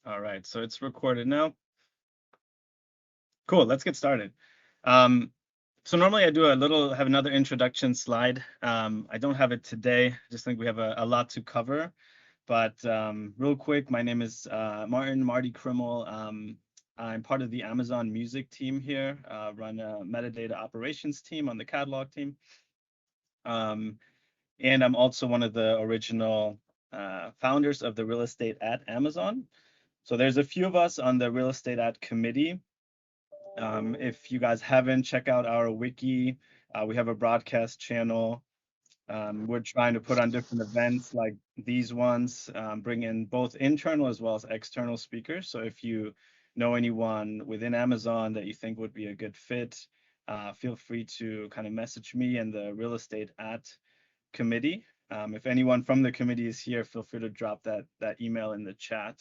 All right, so it's recorded now. Cool, let's get started. Um, so normally I do have another introduction slide. I don't have it today. I just think we have a lot to cover. But real quick, my name is Marty Krimmel. I'm part of the Amazon music team here, run a metadata operations team on the catalog team. And I'm also one of the original founders of the real estate at Amazon. So there's a few of us on the real estate at committee. If you guys haven't, check out our wiki. We have a broadcast channel. We're trying to put on different events like these ones, bring in both internal as well as external speakers. So if you know anyone within Amazon that you think would be a good fit, feel free to kind of message me and the real estate at committee. If anyone from the committee is here, feel free to drop that email in the chat.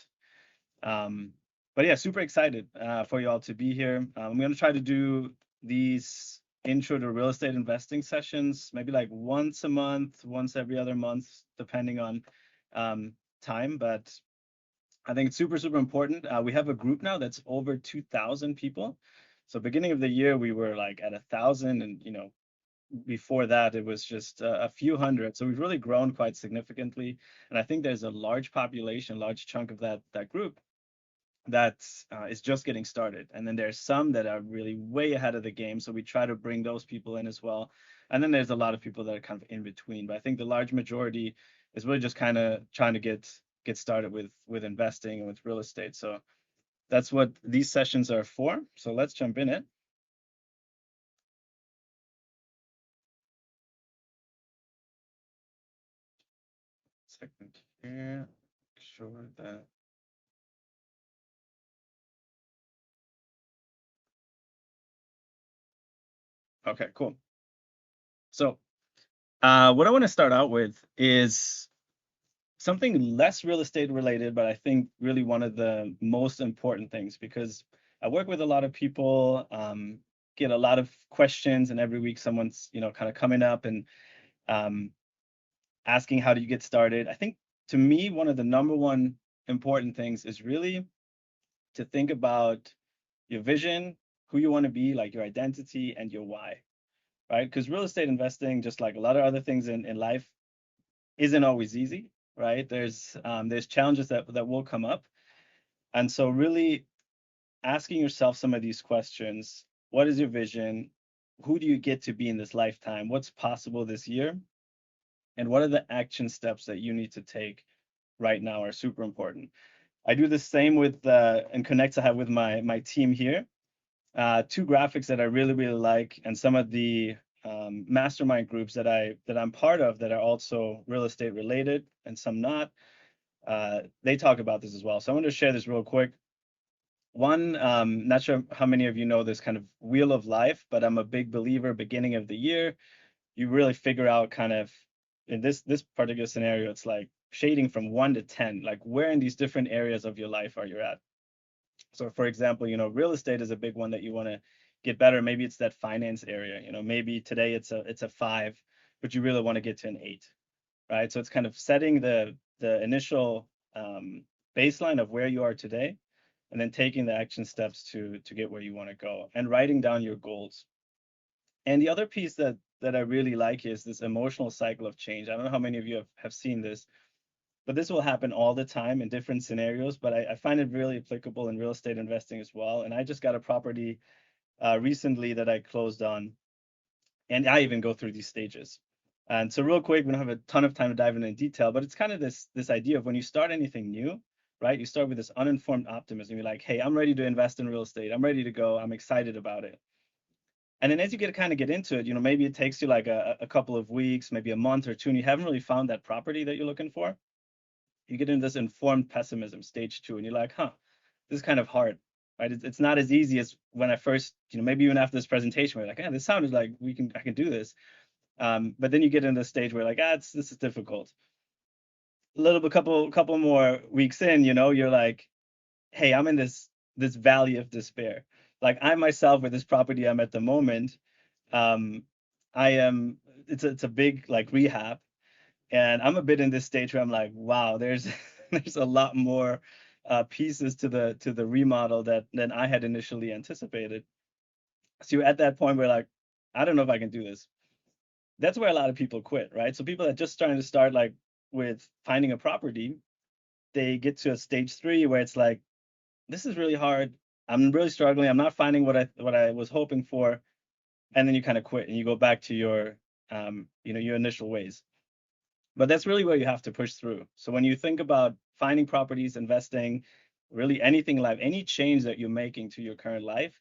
But yeah, super excited for you all to be here. I'm going to try to do these intro to real estate investing sessions, maybe like once a month, once every other month, depending on time. But I think it's super, super important. We have a group now that's over 2,000 people. So beginning of the year, we were like at 1,000, and before that it was just a few hundred. So we've really grown quite significantly, and I think there's a large population, large chunk of that group that is just getting started. And then there's some that are really way ahead of the game. So we try to bring those people in as well. And then there's a lot of people that are kind of in between. But I think the large majority is really just kind of trying to get started with investing and with real estate. So that's what these sessions are for. So let's jump in it. Second here. Make sure that. Okay, cool. So what I want to start out with is something less real estate related, but I think really one of the most important things, because I work with a lot of people, get a lot of questions, and every week someone's kind of coming up and um, asking how do you get started. I think to me one of the number one important things is really to think about your vision, who you want to be, like your identity and your why, right? Because real estate investing, just like a lot of other things in life, isn't always easy, right? There's challenges that will come up. And so really asking yourself some of these questions: what is your vision? Who do you get to be in this lifetime? What's possible this year? And what are the action steps that you need to take right now are super important. I do the same with and connects I have with my team here. Two graphics that I really, really like, and some of the mastermind groups that I'm part of that are also real estate related and some not. They talk about this as well. So I want to share this real quick. One, not sure how many of you know this kind of wheel of life, but I'm a big believer. Beginning of the year, you really figure out kind of in this particular scenario, it's like shading from 1 to 10, like where in these different areas of your life are you at. So for example, real estate is a big one that you want to get better. Maybe it's that finance area. Maybe today it's a 5, but you really want to get to an 8, right? So it's kind of setting the initial baseline of where you are today, and then taking the action steps to get where you want to go, and writing down your goals. And the other piece that I really like is this emotional cycle of change. I don't know how many of you have seen this, but this will happen all the time in different scenarios. But I find it really applicable in real estate investing as well. And I just got a property recently that I closed on, and I even go through these stages. And so real quick, we don't have a ton of time to dive into in detail, but it's kind of this idea of when you start anything new, right? You start with this uninformed optimism. You're like, hey, I'm ready to invest in real estate. I'm ready to go. I'm excited about it. And then as you get into it, maybe it takes you like a couple of weeks, maybe a month or two, and you haven't really found that property that you're looking for. You get into this informed pessimism, stage 2, and you're like, this is kind of hard, right? It's not as easy as when I first, maybe even after this presentation, we're like, this sounded like I can do this. But then you get into the stage where like, this is difficult. A little bit, couple more weeks in, you're like, hey, I'm in this valley of despair. Like I myself with this property I'm at the moment, um, I am. It's a big like rehab, and I'm a bit in this stage where I'm like, wow, there's there's a lot more pieces to the remodel that than I had initially anticipated. So you're at that point where like, I don't know if I can do this. That's where a lot of people quit, right? So people that just trying to start like with finding a property, they get to a stage three where it's like, this is really hard. I'm really struggling. I'm not finding what I was hoping for, and then you kind of quit and you go back to your your initial ways. But that's really where you have to push through. So when you think about finding properties, investing, really anything in life, any change that you're making to your current life,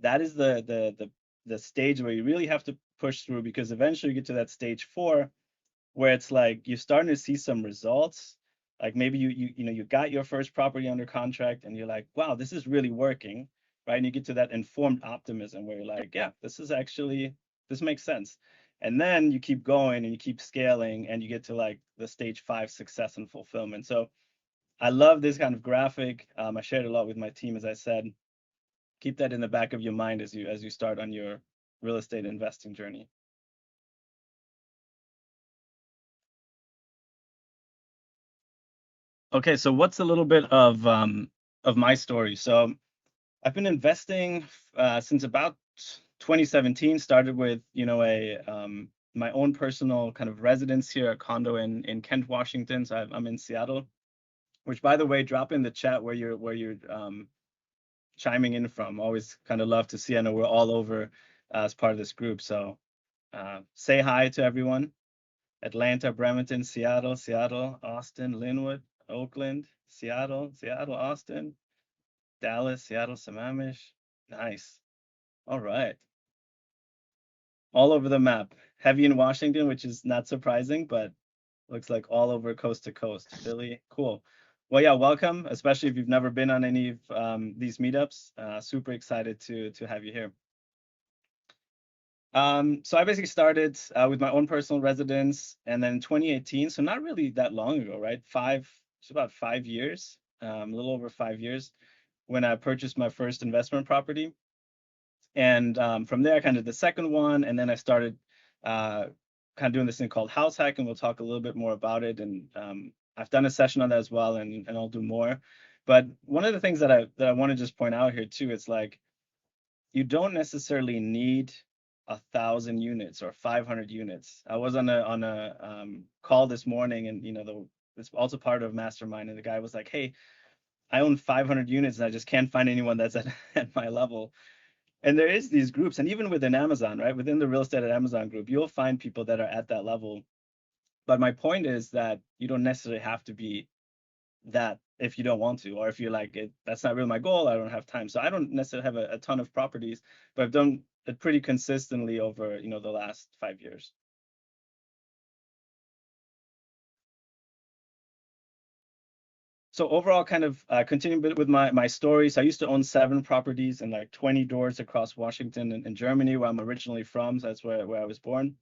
that is the stage where you really have to push through, because eventually you get to that stage four where it's like you're starting to see some results. Like maybe you got your first property under contract and you're like, wow, this is really working, right? And you get to that informed optimism where you're like, yeah, this makes sense. And then you keep going and you keep scaling and you get to like the stage five, success and fulfillment. So I love this kind of graphic. I shared a lot with my team, as I said. Keep that in the back of your mind as you start on your real estate investing journey. Okay, so what's a little bit of my story? So I've been investing since about 2017. Started with a my own personal kind of residence here, a condo in Kent, Washington. So I'm in Seattle. Which, by the way, drop in the chat where you're chiming in from. Always kind of love to see. I know we're all over as part of this group. So say hi to everyone. Atlanta, Bremerton, Seattle, Austin, Linwood, Oakland, Seattle, Austin, Dallas, Seattle, Sammamish. Nice. All right. All over the map. Heavy in Washington, which is not surprising, but looks like all over coast to coast. Philly, cool. Well, yeah, welcome, especially if you've never been on any of these meetups. Super excited to have you here. So I basically started with my own personal residence, and then in 2018, so not really that long ago, right? It's about 5 years, a little over 5 years, when I purchased my first investment property. And from there, I kind of did the second one, and then I started uh, kind of doing this thing called house hacking. We'll talk a little bit more about it, and I've done a session on that as well, and I'll do more. But one of the things that I want to just point out here too, it's like you don't necessarily need 1,000 units or 500 units. I was on a call this morning, and it's also part of Mastermind, and the guy was like, "Hey, I own 500 units, and I just can't find anyone that's at, at my level." And there is these groups, and even within Amazon, right? Within the real estate at Amazon group, you'll find people that are at that level. But my point is that you don't necessarily have to be that if you don't want to, or if you're like, that's not really my goal, I don't have time. So I don't necessarily have a ton of properties, but I've done it pretty consistently over, the last 5 years. So overall, kind of continuing a bit with my stories. I used to own 7 properties and like 20 doors across Washington and Germany, where I'm originally from. So that's where I was born.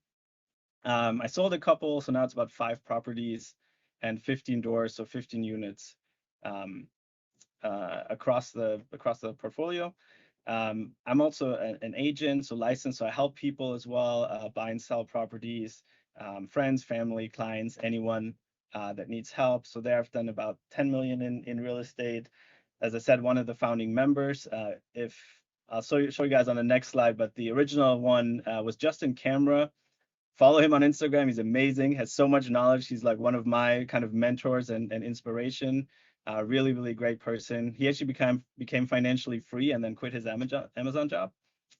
I sold a couple, so now it's about 5 properties and 15 doors, so 15 units um, across the portfolio. I'm also an agent, so licensed, so I help people as well buy and sell properties, friends, family, clients, anyone that needs help. So there, I've done about 10 million in real estate. As I said, one of the founding members. If I'll show you guys on the next slide, but the original one was Justin Camera. Follow him on Instagram. He's amazing, has so much knowledge. He's like one of my kind of mentors and inspiration. Really, really great person. He actually became financially free and then quit his Amazon job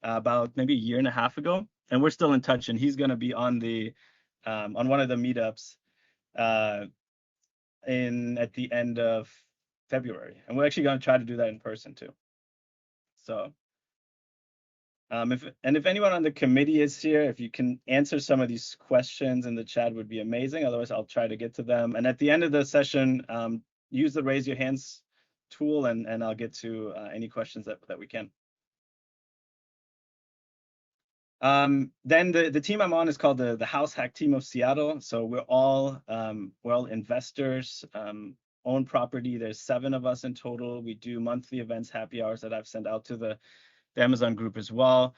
about maybe a year and a half ago. And we're still in touch. And he's going to be on one of the meetups uh, in at the end of February. And we're actually going to try to do that in person too. So if anyone on the committee is here, if you can answer some of these questions in the chat would be amazing. Otherwise, I'll try to get to them. And at the end of the session, use the raise your hands tool, and I'll get to any questions that we can. Then the team I'm on is called the House Hack Team of Seattle. So we're all investors, own property. There's 7 of us in total. We do monthly events, happy hours that I've sent out to the Amazon group as well.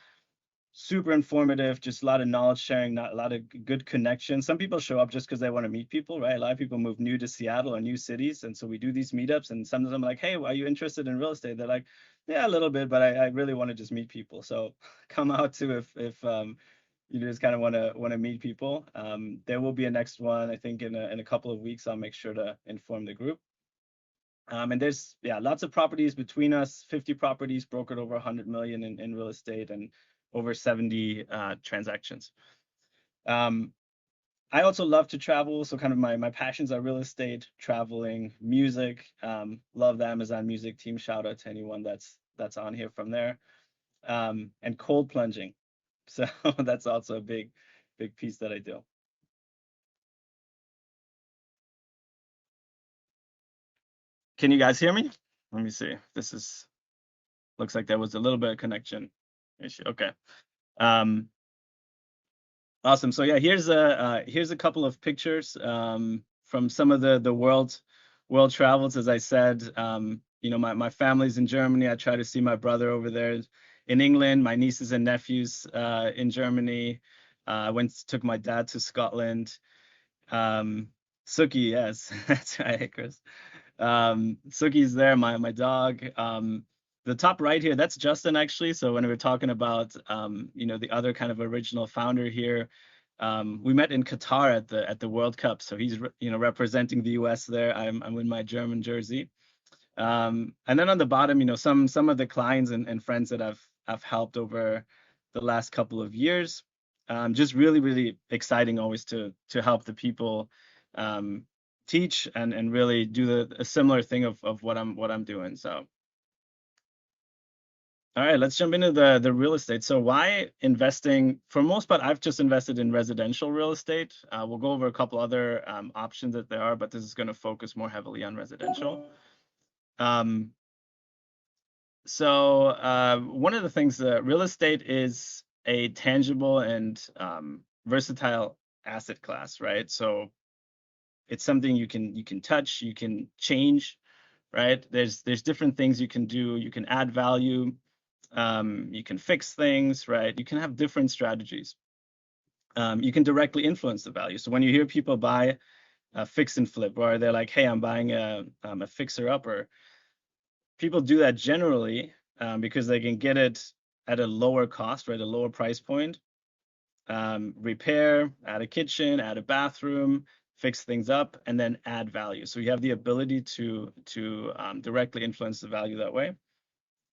super informative, just a lot of knowledge sharing, not a lot of good connections. Some people show up just because they want to meet people, right? A lot of people move new to Seattle or new cities, and so we do these meetups. And some of them are like, "Hey, are you interested in real estate?" They're like, "Yeah, a little bit, but I really want to just meet people." So come out to if you just kind of want to meet people. There will be a next one, I think, in a couple of weeks. I'll make sure to inform the group. And there's lots of properties between us, 50 properties brokered over 100 million in real estate and over 70 transactions. I also love to travel, so kind of my passions are real estate, traveling, music. Love the Amazon Music team. Shout out to anyone that's on here from there. And cold plunging. So that's also a big piece that I do. Can you guys hear me? Let me see. This is looks like there was a little bit of connection issue. Okay. Um, awesome. So yeah, here's a couple of pictures from some of the world travels. As I said, my family's in Germany. I try to see my brother over there in England. My nieces and nephews in Germany. I took my dad to Scotland. Suki, yes, that's right, Chris. Suki's there, my dog. The top right here, that's Justin actually. So when we were talking about the other kind of original founder here, we met in Qatar at the World Cup. So he's representing the US there. I'm in my German jersey. And then on the bottom, some of the clients and friends that I've helped over the last couple of years. Just really, really exciting always to help the people teach and really do a similar thing of what I'm doing. So all right, let's jump into the real estate. So why investing? For most part, I've just invested in residential real estate. We'll go over a couple other options that there are, but this is going to focus more heavily on residential. Um, so one of the things that real estate is a tangible and versatile asset class, right? So it's something you can touch, you can change, right? There's different things you can do. You can add value, you can fix things, right? You can have different strategies. You can directly influence the value. So when you hear people buy a fix and flip, or they're like, "Hey, I'm buying a fixer upper," people do that generally because they can get it at a lower cost, right? A lower price point. Repair, add a kitchen, add a bathroom, fix things up, and then add value. So you have the ability to directly influence the value that way.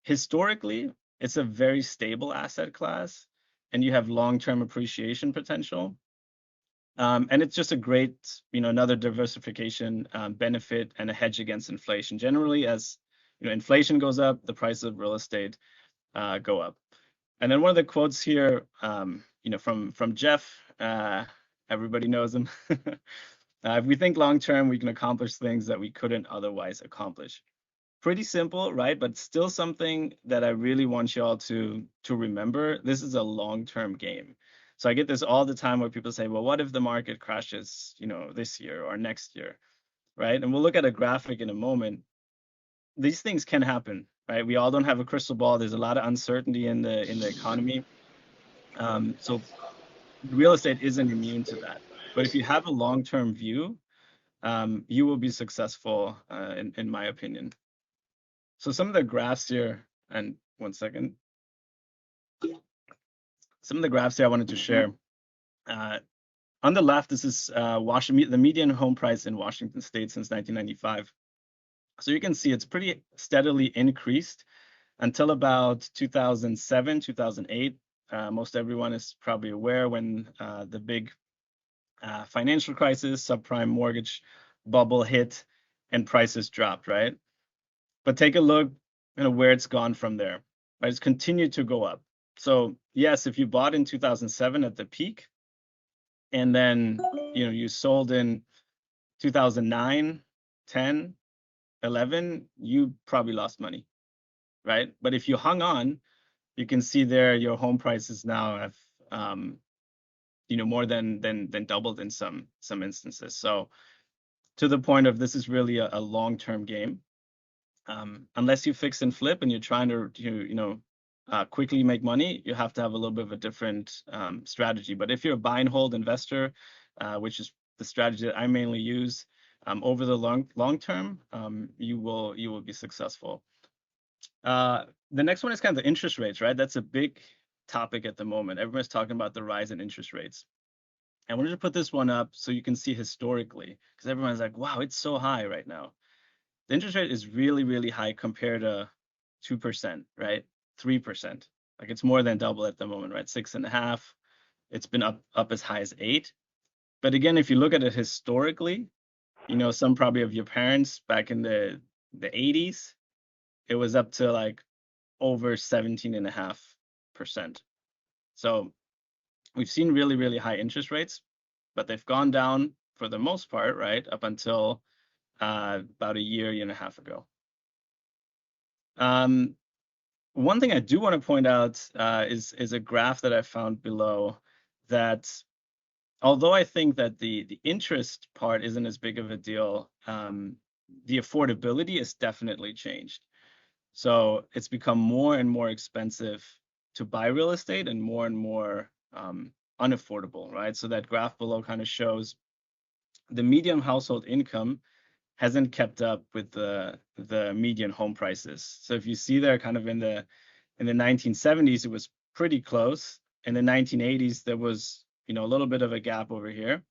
Historically, it's a very stable asset class, and you have long-term appreciation potential. And it's just a great, another diversification benefit and a hedge against inflation. Generally, as inflation goes up, the price of real estate go up. And then one of the quotes here, from Jeff, everybody knows him. If we think long term, we can accomplish things that we couldn't otherwise accomplish. Pretty simple, right? But still something that I really want y'all to remember. This is a long-term game. So I get this all the time where people say, "Well, what if the market crashes, this year or next year?" Right? And we'll look at a graphic in a moment. These things can happen, right? We all don't have a crystal ball. There's a lot of uncertainty in the economy. So real estate isn't immune to that. But if you have a long-term view, you will be successful, in my opinion. So some of the graphs here, and one second, some of the graphs here I wanted to share. On the left, this is the median home price in Washington State since 1995. So you can see it's pretty steadily increased until about 2007, 2008. Most everyone is probably aware when the big financial crisis, subprime mortgage bubble hit, and prices dropped, right? But take a look, where it's gone from there. Right? It's continued to go up. So yes, if you bought in 2007 at the peak, and then you sold in 2009, 10, 11, you probably lost money, right? But if you hung on, you can see there your home prices now have more than doubled in some instances. So to the point of this is really a long-term game. Unless you fix and flip and you're trying to quickly make money, you have to have a little bit of a different strategy. But if you're a buy and hold investor, which is the strategy that I mainly use, over the long term, you will be successful. The next one is kind of the interest rates, right? That's a big topic at the moment. Everyone's talking about the rise in interest rates. I wanted to put this one up so you can see historically, because everyone's like, wow, it's so high right now. The interest rate is really, really high compared to 2%, right? 3%. Like it's more than double at the moment, right? 6.5. It's been up as high as 8. But again, if you look at it historically, some probably of your parents back in the 80s, it was up to like over 17.5%. So we've seen really, really high interest rates, but they've gone down for the most part, right? Up until about a year and a half ago. One thing I do want to point out is a graph that I found below that although I think that the interest part isn't as big of a deal, the affordability has definitely changed. So it's become more and more expensive to buy real estate and more unaffordable, right? So that graph below kind of shows the median household income hasn't kept up with the median home prices. So if you see there, kind of in the 1970s, it was pretty close. In the 1980s, there was a little bit of a gap over here,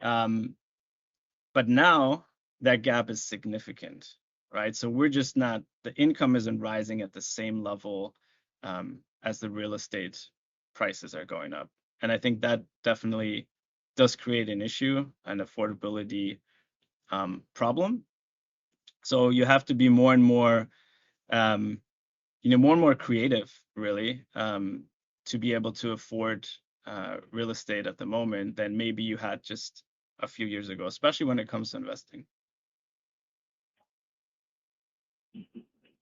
but now that gap is significant, right? So we're just not, the income isn't rising at the same level as the real estate prices are going up, and I think that definitely does create an issue, an affordability problem. So you have to be more and more, more and more creative, really, to be able to afford real estate at the moment than maybe you had just a few years ago, especially when it comes to investing.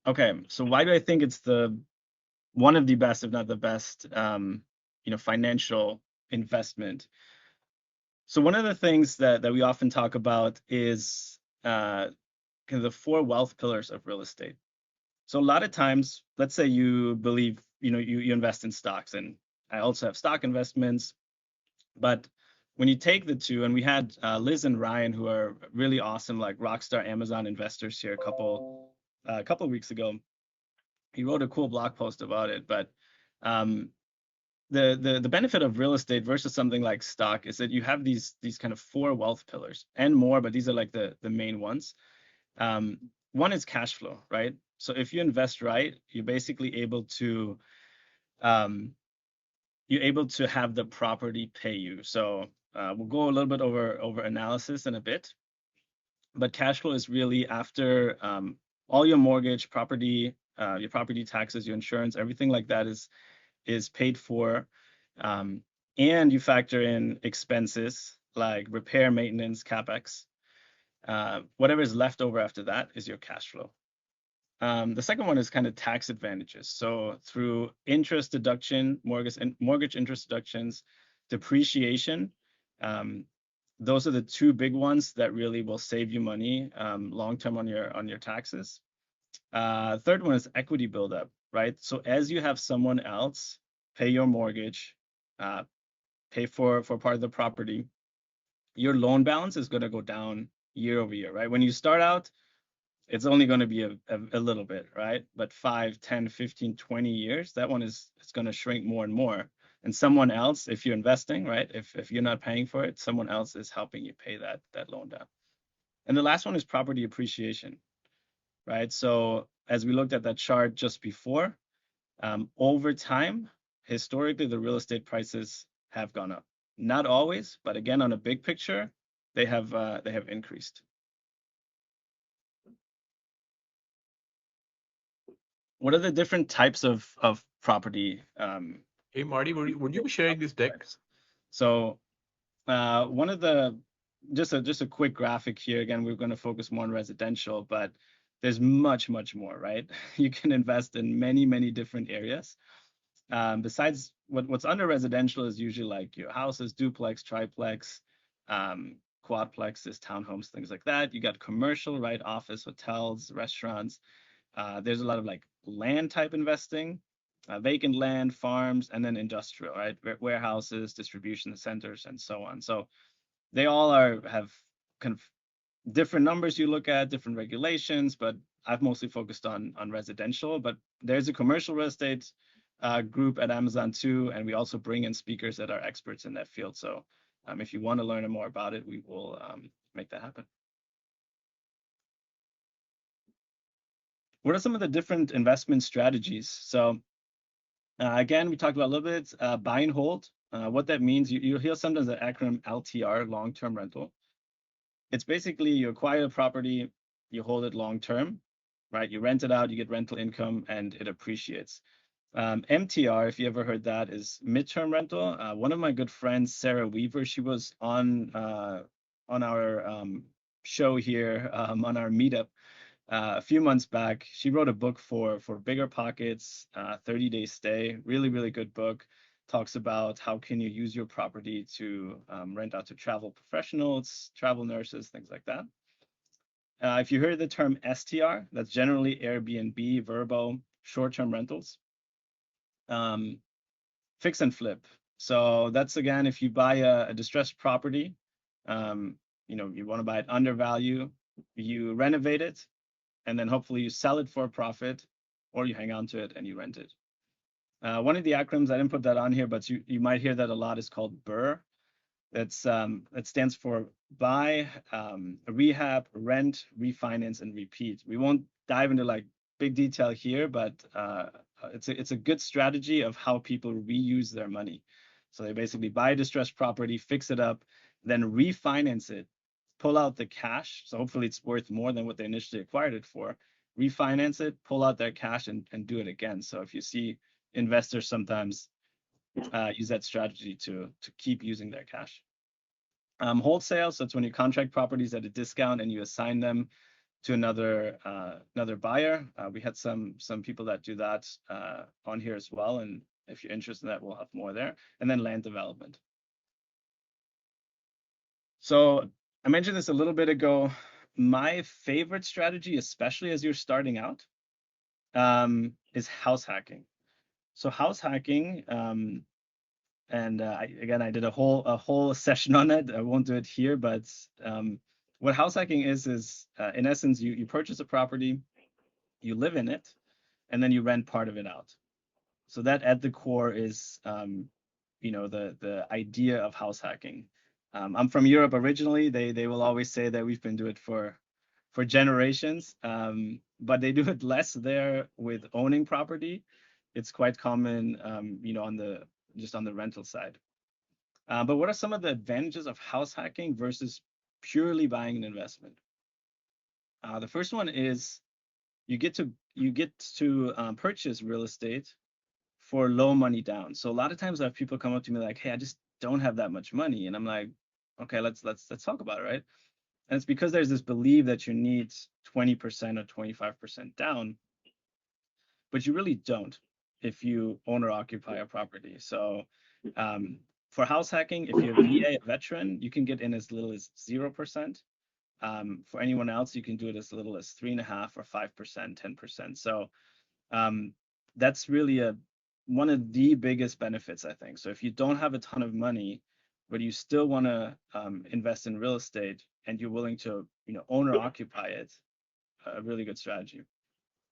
Okay, so why do I think it's one of the best, if not the best, financial investment? So one of the things that we often talk about is kind of the 4 wealth pillars of real estate. So a lot of times, let's say you believe, you invest in stocks, and I also have stock investments, but when you take the two, and we had Liz and Ryan, who are really awesome, like rockstar Amazon investors here a couple weeks ago. He wrote a cool blog post about it, but the benefit of real estate versus something like stock is that you have these kind of 4 wealth pillars and more, but these are like the main ones. One is cash flow, right? So if you invest right, you're basically able to have the property pay you. So we'll go a little bit over analysis in a bit, but cash flow is really after all your mortgage, property, your property taxes, your insurance, everything like that is paid for, and you factor in expenses like repair, maintenance, capex. Whatever is left over after that is your cash flow. The second one is kind of tax advantages. So through interest deduction, mortgage interest deductions, depreciation, those are the 2 big ones that really will save you money long term on your taxes. Third one is equity buildup, right? So as you have someone else pay your mortgage, pay for part of the property, your loan balance is going to go down year over year, right? When you start out, it's only going to be a little bit, right? But 5, 10, 15, 20 years, that one it's going to shrink more and more. And someone else, if you're investing, right? If you're not paying for it, someone else is helping you pay that loan down. And the last one is property appreciation, right? So as we looked at that chart just before, over time, historically, the real estate prices have gone up. Not always, but again, on a big picture, they have increased. What are the different types of property? Hey, Marty, would you be sharing this deck? So one of the, just a quick graphic here. Again, we're going to focus more on residential, but there's much more, right? You can invest in many different areas. Besides what's under residential is usually like your houses, duplex, triplex, quadplexes, townhomes, things like that. You got commercial, right? Office, hotels, restaurants. There's a lot of like land type investing. vacant land, farms, and then industrial, right? Warehouses, distribution centers, and so on. So they all have kind of different numbers you look at, different regulations, but I've mostly focused on residential. But there's a commercial real estate group at Amazon too, and we also bring in speakers that are experts in that field. So if you want to learn more about it, we will make that happen. What are some of the different investment strategies? So again, we talked about a little bit buy and hold. What that means, you'll hear sometimes the acronym LTR, long-term rental. It's basically you acquire a property, you hold it long term, right? You rent it out, you get rental income, and it appreciates. MTR, if you ever heard that, is midterm rental. One of my good friends, Sarah Weaver, she was on our show here on our meetup a few months back. She wrote a book for Bigger Pockets, 30-day stay. Really, really good book. Talks about how can you use your property to rent out to travel professionals, travel nurses, things like that. If you heard the term STR, that's generally Airbnb, Vrbo, short-term rentals. Fix and flip. So that's again, if you buy a distressed property, you want to buy it under value, you renovate it, and then hopefully you sell it for a profit, or you hang on to it and you rent it. One of the acronyms, I didn't put that on here, but you might hear that a lot, is called BRRRR. That stands for buy, rehab, rent, refinance, and repeat. We won't dive into like big detail here, but it's a good strategy of how people reuse their money. So they basically buy a distressed property, fix it up, then refinance it, pull out the cash. So hopefully it's worth more than what they initially acquired it for. Refinance it, pull out their cash, and do it again. So if you see investors sometimes use that strategy to keep using their cash. Wholesale, so that's when you contract properties at a discount and you assign them to another buyer. We had some people that do that on here as well, and if you're interested in that, we'll have more there. And then land development. So I mentioned this a little bit ago. My favorite strategy, especially as you're starting out, is house hacking. So house hacking, and I did a whole session on it. I won't do it here, but what house hacking is in essence, you purchase a property, you live in it, and then you rent part of it out. So that at the core is the idea of house hacking. I'm from Europe originally. They will always say that we've been doing it for generations, but they do it less there with owning property. It's quite common, on the rental side. But what are some of the advantages of house hacking versus purely buying an investment? The first one is you get to purchase real estate for low money down. So a lot of times I have people come up to me like, "Hey, I just don't have that much money," and I'm like, "Okay, let's talk about it, right?" And it's because there's this belief that you need 20% or 25% down, but you really don't if you own or occupy a property. So for house hacking, if you're a VA, a veteran, you can get in as little as 0%. For anyone else, you can do it as little as 3.5% or 5%, 10%. So that's really one of the biggest benefits, I think. So if you don't have a ton of money, but you still want to invest in real estate and you're willing to own or occupy it, a really good strategy.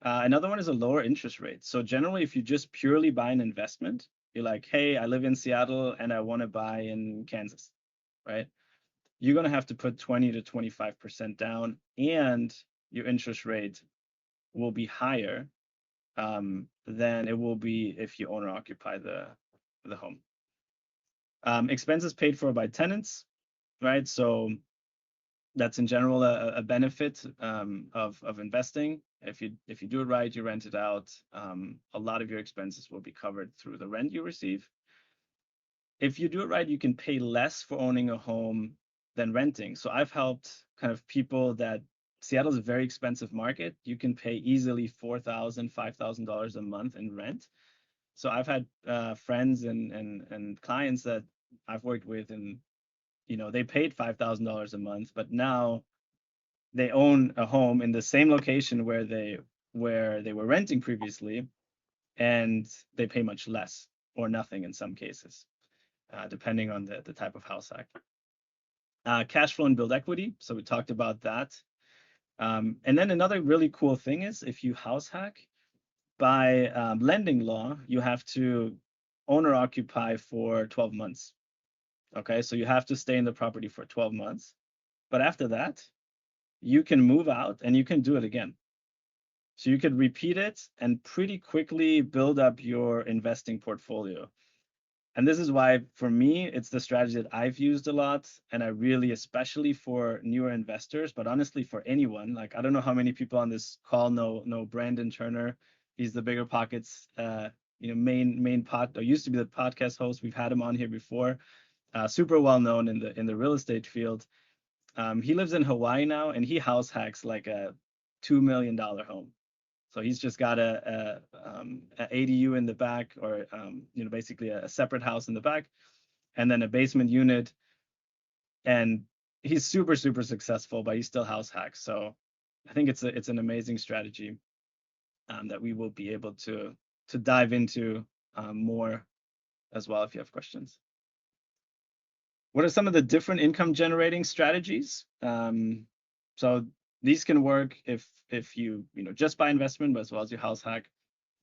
Another one is a lower interest rate. So generally, if you just purely buy an investment, you're like, "Hey, I live in Seattle and I want to buy in Kansas," right? You're going to have to put 20 to 25% down, and your interest rate will be higher than it will be if you own or occupy the home. Expenses paid for by tenants, right? So that's in general a benefit of investing. If you do it right, you rent it out, a lot of your expenses will be covered through the rent you receive. If you do it right, you can pay less for owning a home than renting. So I've helped kind of people that Seattle's a very expensive market. You can pay easily $4,000, $5,000 a month in rent. So I've had friends and clients that I've worked with, and they paid $5,000 a month, but now they own a home in the same location where they were renting previously, and they pay much less or nothing in some cases, depending on the type of house hack. Cash flow and build equity. So we talked about that. And then another really cool thing is if you house hack, by lending law, you have to owner occupy for 12 months. Okay, so you have to stay in the property for 12 months. But after that, you can move out and you can do it again. So you could repeat it and pretty quickly build up your investing portfolio. And this is why, for me, it's the strategy that I've used a lot. And I really, especially for newer investors, but honestly for anyone, like I don't know how many people on this call know Brandon Turner. He's the Bigger Pockets main pod, or used to be the podcast host. We've had him on here before. Super well known in the real estate field. He lives in Hawaii now, and he house hacks like a $2 million home. So he's just got a ADU in the back, or basically a separate house in the back, and then a basement unit. And he's super successful, but he still house hacks. So I think it's an amazing strategy that we will be able to dive into more as well if you have questions. What are some of the different income generating strategies? So these can work if you just buy investment, but as well as your house hack.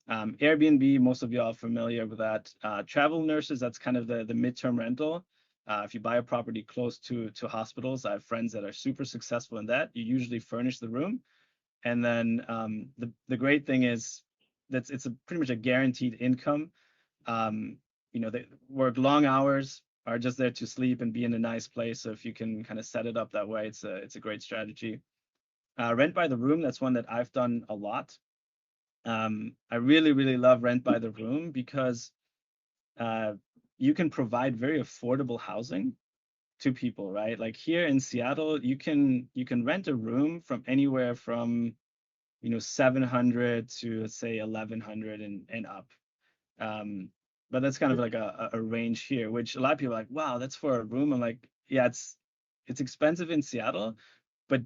Airbnb, most of you are familiar with that. Travel nurses, that's kind of the midterm rental. If you buy a property close to hospitals, I have friends that are super successful in that. You usually furnish the room, and then the great thing is that it's pretty much a guaranteed income. They work long hours, are just there to sleep and be in a nice place. So if you can kind of set it up that way, it's a great strategy. Rent by the room, that's one that I've done a lot. I really love rent by the room because you can provide very affordable housing to people, right? Like here in Seattle, you can rent a room from anywhere from 700 to, let's say, 1100 and up. But that's kind of like a range here, which a lot of people are like, wow, that's for a room. I'm like, yeah, it's expensive in Seattle, but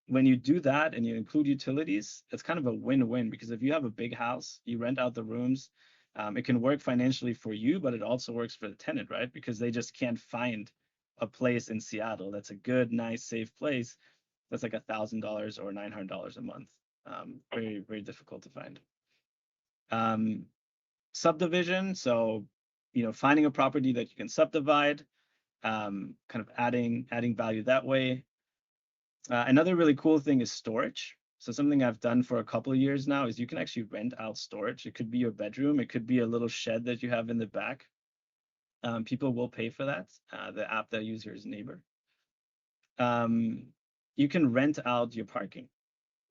when you do that and you include utilities, it's kind of a win-win, because if you have a big house, you rent out the rooms, it can work financially for you, but it also works for the tenant, right? Because they just can't find a place in Seattle that's a good, nice, safe place that's like $1,000 or $900 a month. Very difficult to find. Subdivision, so finding a property that you can subdivide, kind of adding value that way. Another really cool thing is storage. So something I've done for a couple of years now is you can actually rent out storage. It could be your bedroom, it could be a little shed that you have in the back. People will pay for that. The app that I use here is Neighbor. You can rent out your parking,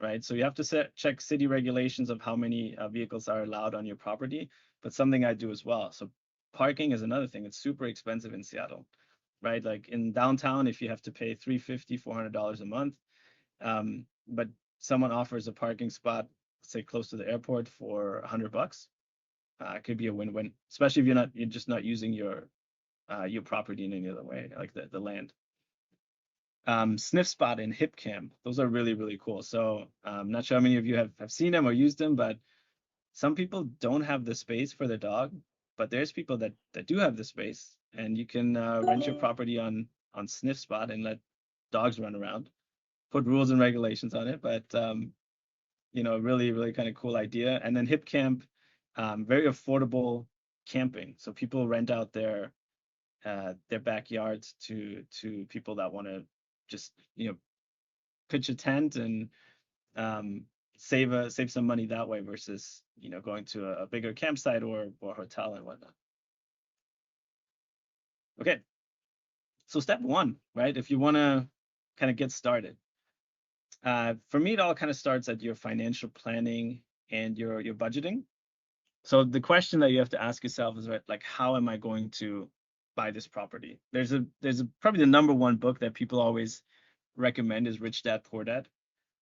right? So you have to check city regulations of how many vehicles are allowed on your property, but something I do as well. So parking is another thing. It's super expensive in Seattle, right? Like in downtown, if you have to pay $350, $400 a month, but someone offers a parking spot, say close to the airport for $100, it could be a win-win, especially if you're just not using your property in any other way, like the land. Sniff Spot and Hip Cam, those are really cool. So I'm not sure how many of you have seen them or used them, but some people don't have the space for their dog, but there's people that do have the space, and you can rent your property on Sniff Spot and let dogs run around. Put rules and regulations on it, but really kind of cool idea. And then Hip Camp, very affordable camping. So people rent out their backyards to people that want to just pitch a tent and save some money that way versus going to a bigger campsite or hotel and whatnot. Okay, so step one, right? If you want to kind of get started, for me, it all kind of starts at your financial planning and your budgeting. So the question that you have to ask yourself is, right, like, how am I going to buy this property? There's probably the number one book that people always recommend is Rich Dad Poor Dad,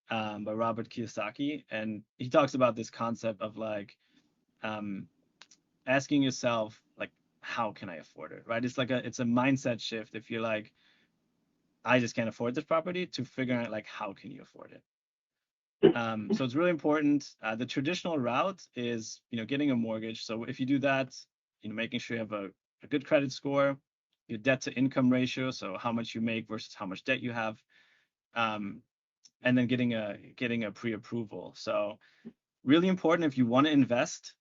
by Robert Kiyosaki, and he talks about this concept of like asking yourself, like, how can I afford it, right? It's a mindset shift. If you're like, I just can't afford this property, to figuring out like, how can you afford it? So it's really important. The traditional route is, getting a mortgage. So if you do that, making sure you have a good credit score, your debt to income ratio, so how much you make versus how much debt you have, um, and then getting a pre-approval. So really important if you want to invest,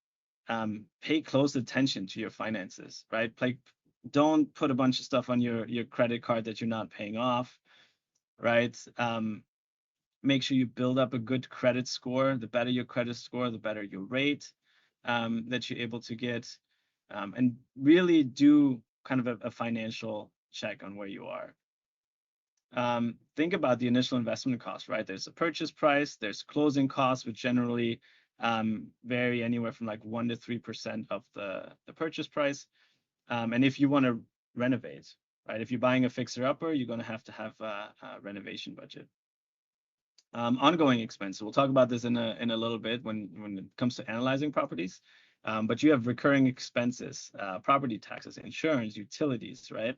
pay close attention to your finances, right? Like, don't put a bunch of stuff on your credit card that you're not paying off, right? Make sure you build up a good credit score. The better your credit score, the better your rate that you're able to get, and really do kind of a financial check on where you are. Think about the initial investment cost, right? There's a purchase price, there's closing costs, which generally vary anywhere from like 1 to 3% of the purchase price. And if you want to renovate, right? If you're buying a fixer-upper, you're going to have a renovation budget. Ongoing expenses. We'll talk about this in a little bit when it comes to analyzing properties. But you have recurring expenses, property taxes, insurance, utilities, right?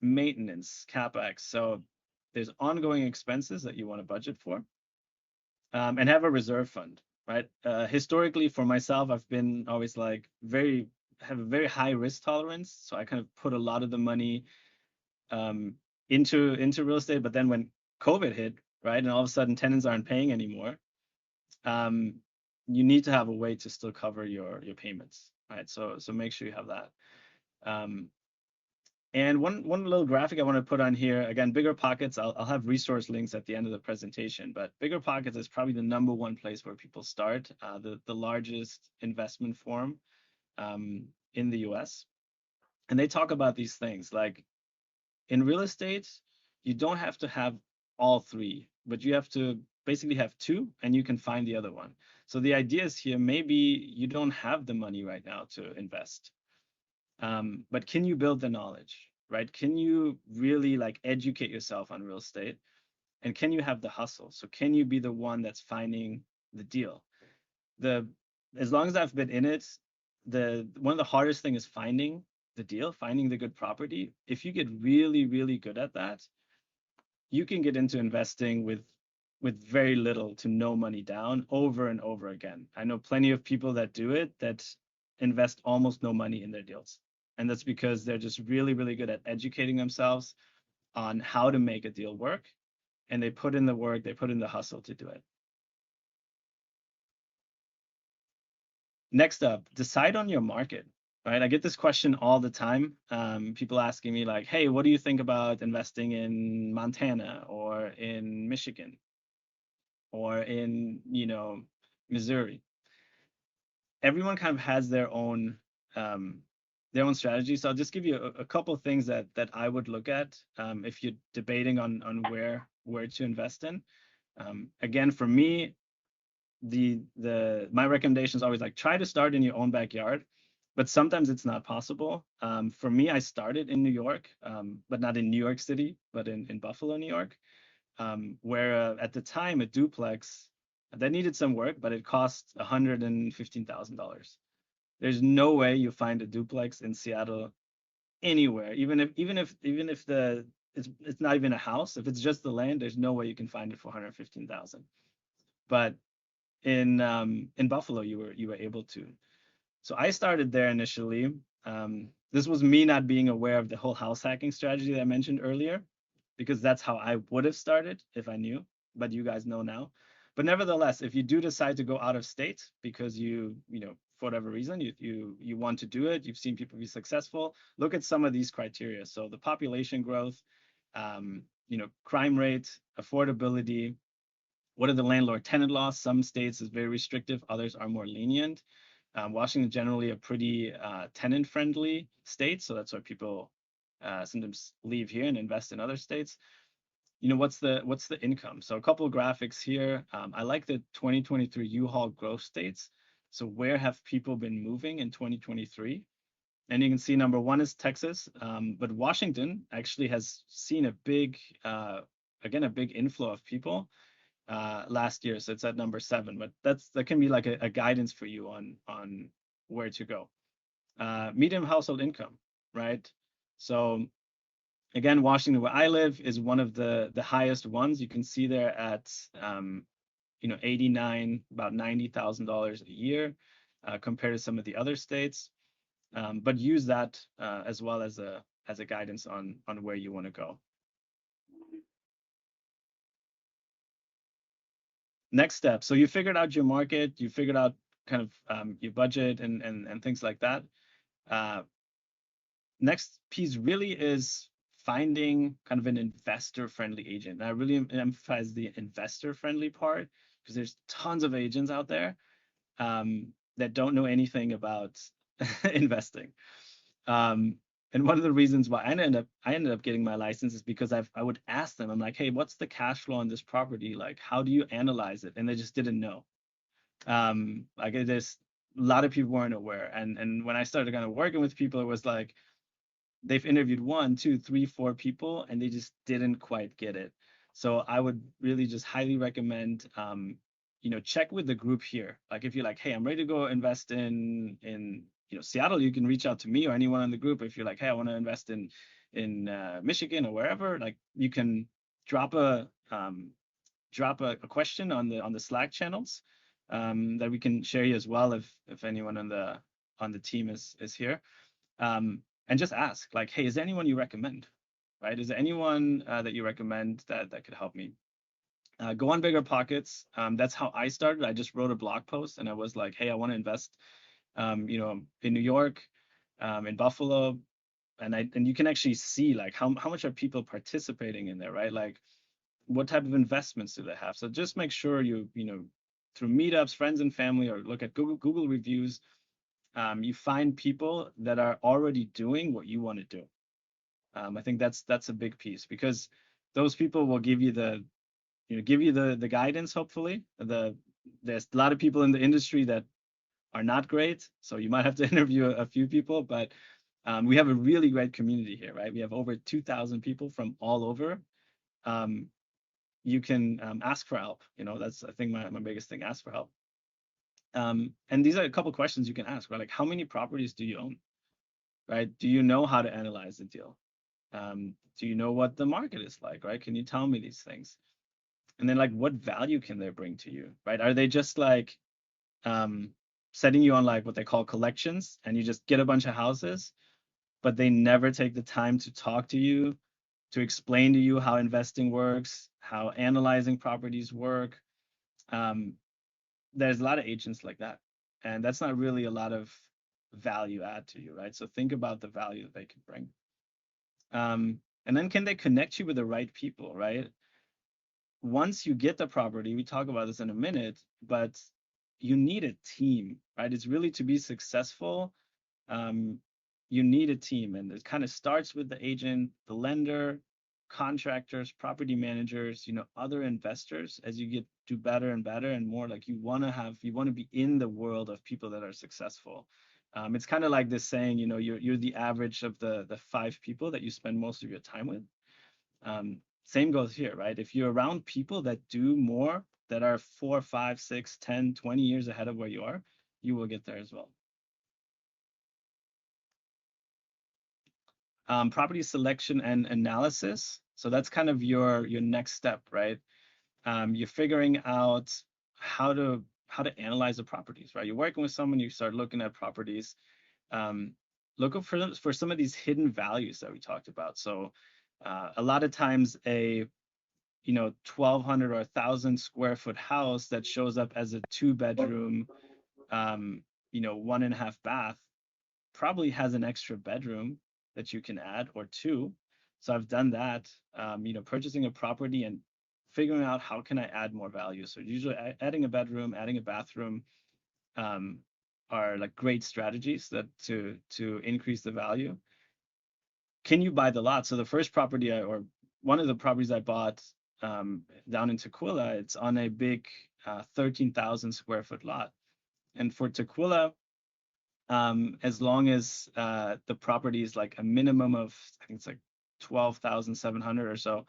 Maintenance, capex. So there's ongoing expenses that you want to budget for, and have a reserve fund, right? Historically, for myself, I've been always like have a very high risk tolerance, so I kind of put a lot of the money into real estate. But then when COVID hit, right, and all of a sudden tenants aren't paying anymore, you need to have a way to still cover your payments, right? So make sure you have that. And one little graphic I want to put on here, again, Bigger Pockets, I'll have resource links at the end of the presentation, but Bigger Pockets is probably the number one place where people start, the largest investment forum in the US. And they talk about these things like, in real estate, you don't have to have all three, but you have to basically have two, and you can find the other one. So the idea is here, maybe you don't have the money right now to invest, but can you build the knowledge, right? Can you really like educate yourself on real estate? And can you have the hustle? So can you be the one that's finding the deal? As long as I've been in it, one of the hardest thing is finding the deal, finding the good property. If you get really, really good at that, you can get into investing with very little to no money down over and over again. I know plenty of people that do it that invest almost no money in their deals. And that's because they're just really, really good at educating themselves on how to make a deal work. And they put in the work, they put in the hustle to do it. Next up, decide on your market, right? I get this question all the time. People asking me like, hey, what do you think about investing in Montana or in Michigan or in, Missouri? Everyone kind of has their own strategy. So I'll just give you a couple of things that I would look at if you're debating on where to invest in. Again, for me, my recommendation is always like, try to start in your own backyard, but sometimes it's not possible. For me, I started in New York, but not in New York City, but in Buffalo, New York, where at the time a duplex that needed some work, but it cost $115,000. There's no way you find a duplex in Seattle anywhere, even if it's not even a house. If it's just the land, there's no way you can find it for 115,000. But in Buffalo, you were able to. So I started there initially. This was me not being aware of the whole house hacking strategy that I mentioned earlier, because that's how I would have started if I knew, but you guys know now. But nevertheless, if you do decide to go out of state because for whatever reason you want to do it, you've seen people be successful, look at some of these criteria. So the population growth, crime rate, affordability, what are the landlord-tenant laws? Some states is very restrictive, others are more lenient. Washington generally a pretty tenant-friendly state, so that's why people sometimes leave here and invest in other states. What's the income? So a couple of graphics here. I like the 2023 U-Haul growth states. So where have people been moving in 2023? And you can see number one is Texas, but Washington actually has seen a big inflow of people last year, so it's at number 7. But that can be like a guidance for you on where to go. Median household income, right? So Again, Washington, where I live, is one of the highest ones. You can see there at 89, about $90,000 a year, compared to some of the other states. But use that as well as a guidance on where you want to go. Next step. So you figured out your market, you figured out kind of your budget and things like that. Next piece really is finding kind of an investor-friendly agent. And I really emphasize the investor-friendly part because there's tons of agents out there that don't know anything about investing. And one of the reasons why I ended up getting my license is because I would ask them, I'm like, hey, what's the cash flow on this property? Like, how do you analyze it? And they just didn't know. Like there's a lot of people weren't aware. And when I started kind of working with people, it was like they've interviewed 1, 2, 3, 4 people, and they just didn't quite get it. So I would really just highly recommend, check with the group here. Like if you're like, hey, I'm ready to go invest in Seattle, you can reach out to me or anyone in the group. If you're like, hey, I want to invest in Michigan or wherever, like you can drop a question on the Slack channels that we can share you as well if anyone on the team is here. And just ask like, hey, is there anyone you recommend? Right? Is there anyone that you recommend that could help me? Go on Bigger Pockets. That's how I started. I just wrote a blog post and I was like, hey, I want to invest, in New York, in Buffalo, and you can actually see like how much are people participating in there, right? Like what type of investments do they have? So just make sure you through meetups, friends and family, or look at Google reviews, you find people that are already doing what you want to do. I think that's a big piece because those people will give you the guidance. Hopefully, there's a lot of people in the industry that are not great, so you might have to interview a few people. But we have a really great community here, right? We have over 2,000 people from all over. You can ask for help. That's I think my biggest thing. Ask for help. And these are a couple questions you can ask, right? Like, how many properties do you own? Right? Do you know how to analyze the deal? Do you know what the market is like, right? Can you tell me these things? And then like, what value can they bring to you, right? Are they just like setting you on like what they call collections and you just get a bunch of houses, but they never take the time to talk to you, to explain to you how investing works, how analyzing properties work? There's a lot of agents like that, and that's not really a lot of value add to you, right? So think about the value that they can bring. And then can they connect you with the right people, right? Once you get the property, we talk about this in a minute, but you need a team, right? It's really to be successful. You need a team, and it kind of starts with the agent, the lender, contractors, property managers, other investors. As you do better and better and more, like you want to be in the world of people that are successful. It's kind of like this saying, you're the average of the 5 people that you spend most of your time with. Same goes here, right? If you're around people that do more, that are 4, 5, 6, 10, 20 years ahead of where you are, you will get there as well. Property selection and analysis. So that's kind of your next step, right? You're figuring out how to analyze the properties, right? You're working with someone, you start looking at properties, look for some of these hidden values that we talked about. So a lot of times a 1,200 or 1,000 square foot house that shows up as a 2-bedroom, 1.5 bath probably has an extra bedroom that you can add, or 2. So I've done that, purchasing a property and figuring out how can I add more value. So usually adding a bedroom, adding a bathroom, are like great strategies that to increase the value. Can you buy the lot? So the first property or one of the properties I bought down in Tequila, it's on a big 13,000 square foot lot. And for Tequila, as long as the property is like a minimum of, I think it's like 12,700 or so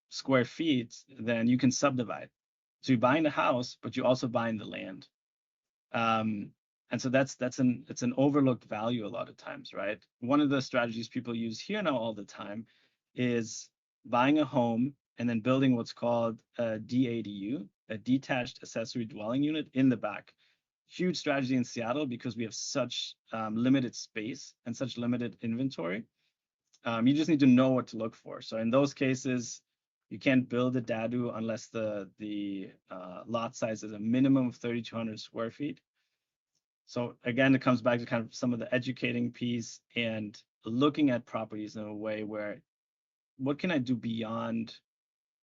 square feet, then you can subdivide. So you're buying the house, but you're also buying the land. And so it's an overlooked value a lot of times, right? One of the strategies people use here now all the time is buying a home and then building what's called a DADU, a detached accessory dwelling unit in the back. Huge strategy in Seattle because we have such limited space and such limited inventory. You just need to know what to look for. So in those cases, you can't build a DADU unless the lot size is a minimum of 3,200 square feet. So again, it comes back to kind of some of the educating piece and looking at properties in a way where what can I do beyond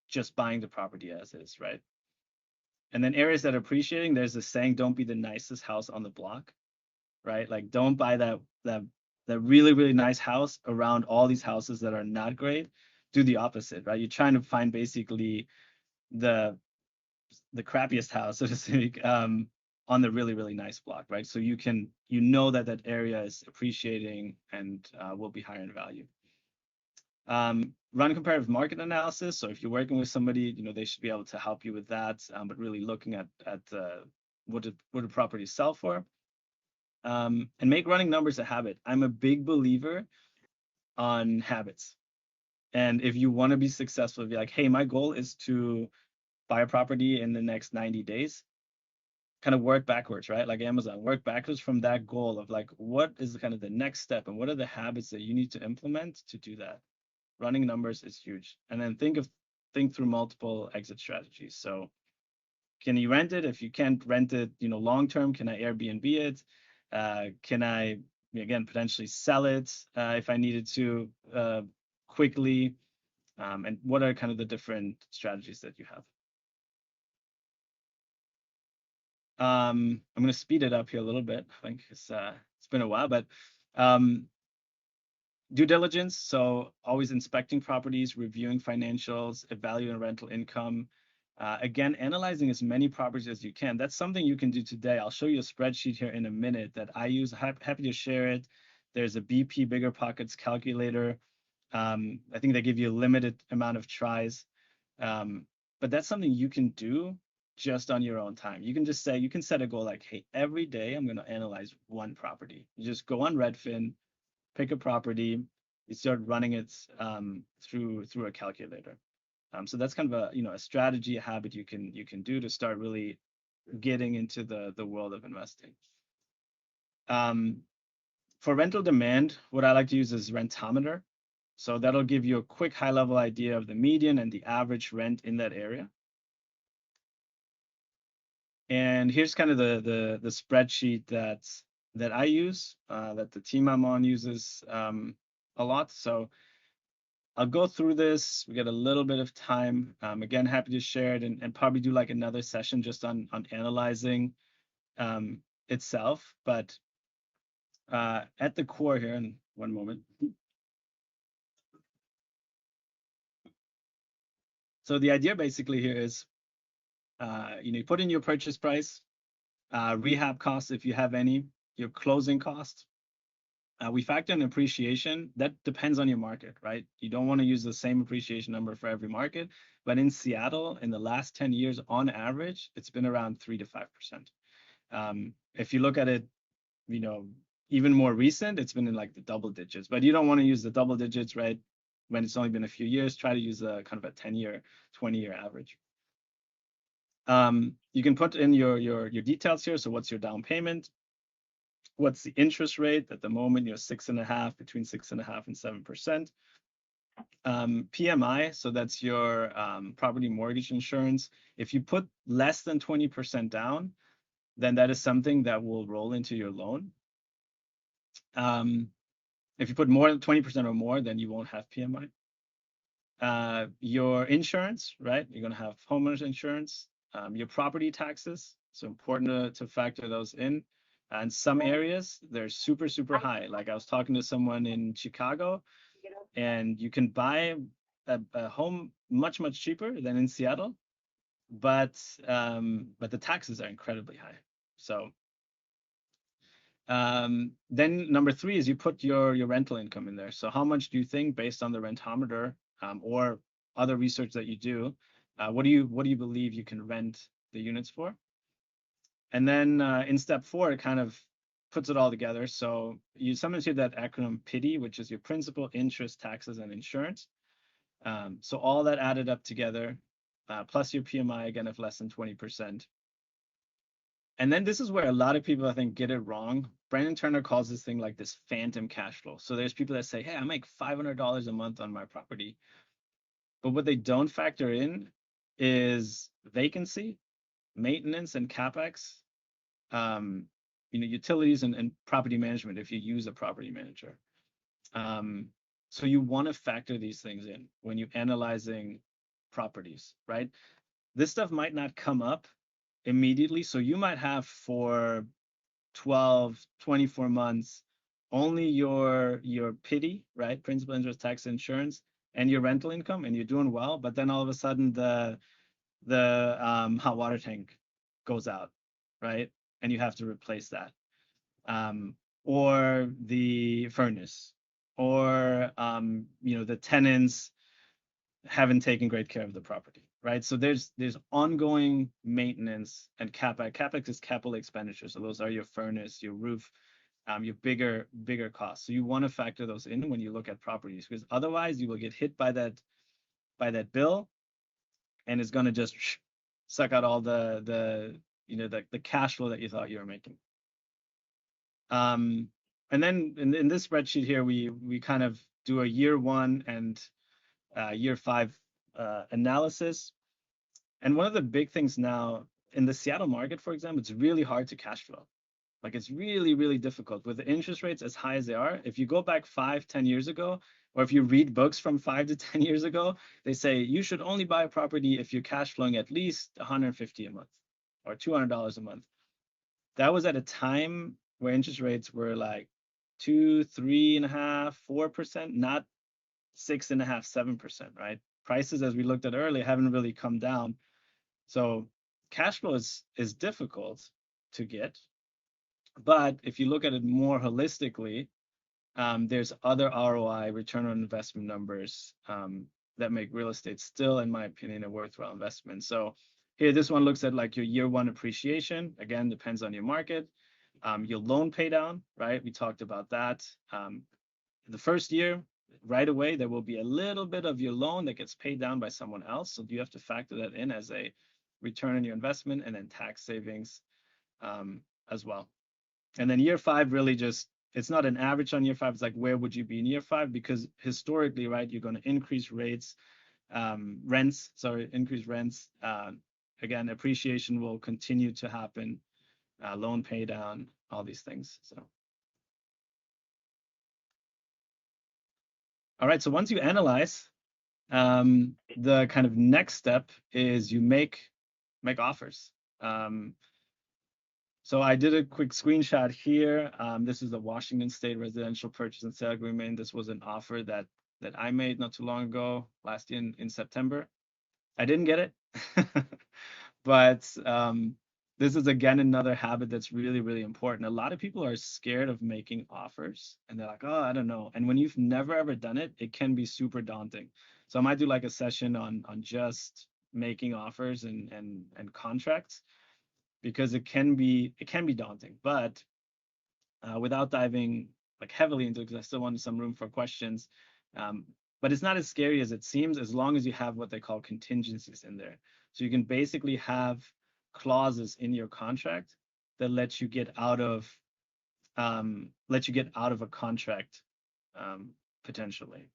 just buying the property as is, right? And then areas that are appreciating, there's this saying, don't be the nicest house on the block, right? Like don't buy that really, really nice house around all these houses that are not great. Do the opposite, right? You're trying to find basically the crappiest house, so to speak, on the really, really nice block, right? So you know that area is appreciating and will be higher in value. Run comparative market analysis. So if you're working with somebody, they should be able to help you with that, but really looking at what a property sell for. And make running numbers a habit. I'm a big believer on habits. And if you want to be successful, be like, hey, my goal is to buy a property in the next 90 days. Kind of work backwards, right? Like Amazon, work backwards from that goal of like, what is kind of the next step and what are the habits that you need to implement to do that? Running numbers is huge. And then think through multiple exit strategies. So can you rent it? If you can't rent it, long term, can I Airbnb it? Can I, again, potentially sell it if I needed to quickly? And what are kind of the different strategies that you have? I'm going to speed it up here a little bit. I think it's been a while, but due diligence. So always inspecting properties, reviewing financials, evaluating rental income. Again, analyzing as many properties as you can. That's something you can do today. I'll show you a spreadsheet here in a minute that I use. Happy to share it. There's a BP Bigger Pockets calculator. I think they give you a limited amount of tries. But that's something you can do just on your own time. You can just say, you can set a goal like, hey, every day I'm going to analyze one property. You just go on Redfin, pick a property, you start running it through a calculator. So that's kind of a strategy, a habit you can do to start really getting into the world of investing. For rental demand, what I like to use is Rentometer. So that'll give you a quick high-level idea of the median and the average rent in that area. And here's kind of the spreadsheet that I use, that the team I'm on uses a lot. So I'll go through this. We got a little bit of time. Again, happy to share it and probably do like another session just on analyzing itself. But at the core here, in one moment. So the idea basically here is, you put in your purchase price, rehab costs if you have any, your closing costs. We factor in appreciation. That depends on your market, right? You don't want to use the same appreciation number for every market. But in Seattle, in the last 10 years, on average, it's been around 3 to 5%. If you look at it, even more recent, it's been in like the double digits. But you don't want to use the double digits, right? When it's only been a few years, try to use a kind of a 10-year, 20-year average. You can put in your details here. So what's your down payment? What's the interest rate? At the moment, 6.5%, between 6.5% and 7%. PMI, so that's your property mortgage insurance. If you put less than 20% down, then that is something that will roll into your loan. If you put more than 20% or more, then you won't have PMI. Your insurance, right? You're going to have homeowners insurance. Your property taxes, so important to factor those in. And some areas, they're super, super high. Like I was talking to someone in Chicago, and you can buy a home much, much cheaper than in Seattle, but the taxes are incredibly high. So then number 3 is you put your rental income in there. So how much do you think, based on the Rentometer or other research that you do, what do you believe you can rent the units for? And then in step 4, it kind of puts it all together. So you sometimes hear that acronym PITI, which is your principal, interest, taxes, and insurance. So all that added up together, plus your PMI again of less than 20%. And then this is where a lot of people I think get it wrong. Brandon Turner calls this thing like this phantom cash flow. So there's people that say, hey, I make $500 a month on my property. But what they don't factor in is vacancy, maintenance, and capex, utilities and property management if you use a property manager. So you want to factor these things in when you're analyzing properties, right? This stuff might not come up immediately. So you might have for 12, 24 months only your PITI, right? Principal, interest, tax, insurance, and your rental income, and you're doing well. But then all of a sudden the hot water tank goes out, right? And you have to replace that. Or the furnace, or the tenants haven't taken great care of the property, right? So there's ongoing maintenance and capex. Capex is capital expenditure. So those are your furnace, your roof, your bigger costs. So you want to factor those in when you look at properties, because otherwise you will get hit by that bill, and it's going to just suck out all the cash flow that you thought you were making. And then in this spreadsheet here, we kind of do a year 1 and year 5 analysis. And one of the big things now in the Seattle market, for example, it's really hard to cash flow. Like it's really, really difficult with the interest rates as high as they are. If you go back 5-10 years ago, or if you read books from 5 to 10 years ago, they say you should only buy a property if you're cash flowing at least $150 a month or $200 a month. That was at a time where interest rates were like 2, 3.5, 4%, not 6.5, 7%, right? Prices, as we looked at earlier, haven't really come down. So cash flow is difficult to get. But if you look at it more holistically, there's other ROI, return on investment numbers, that make real estate still, in my opinion, a worthwhile investment. So here, this one looks at like your year 1 appreciation. Again, depends on your market. Your loan pay down, right? We talked about that. The first year, right away, there will be a little bit of your loan that gets paid down by someone else. So you have to factor that in as a return on your investment, and then tax savings as well. And then year 5 really just, it's not an average on year 5. It's like, where would you be in year 5? Because historically, right, you're going to increase increase rents. Again, appreciation will continue to happen, loan pay down, all these things. So. All right, so once you analyze, the kind of next step is you make offers. So I did a quick screenshot here. This is the Washington State Residential Purchase and Sale Agreement. This was an offer that I made not too long ago, last year in September. I didn't get it, but this is again another habit that's really, really important. A lot of people are scared of making offers, and they're like, oh, I don't know. And when you've never ever done it, it can be super daunting. So I might do like a session on just making offers and contracts, because it can be daunting. But without diving like heavily into it, because I still wanted some room for questions. But it's not as scary as it seems, as long as you have what they call contingencies in there. So you can basically have clauses in your contract that let you get out of a contract, potentially.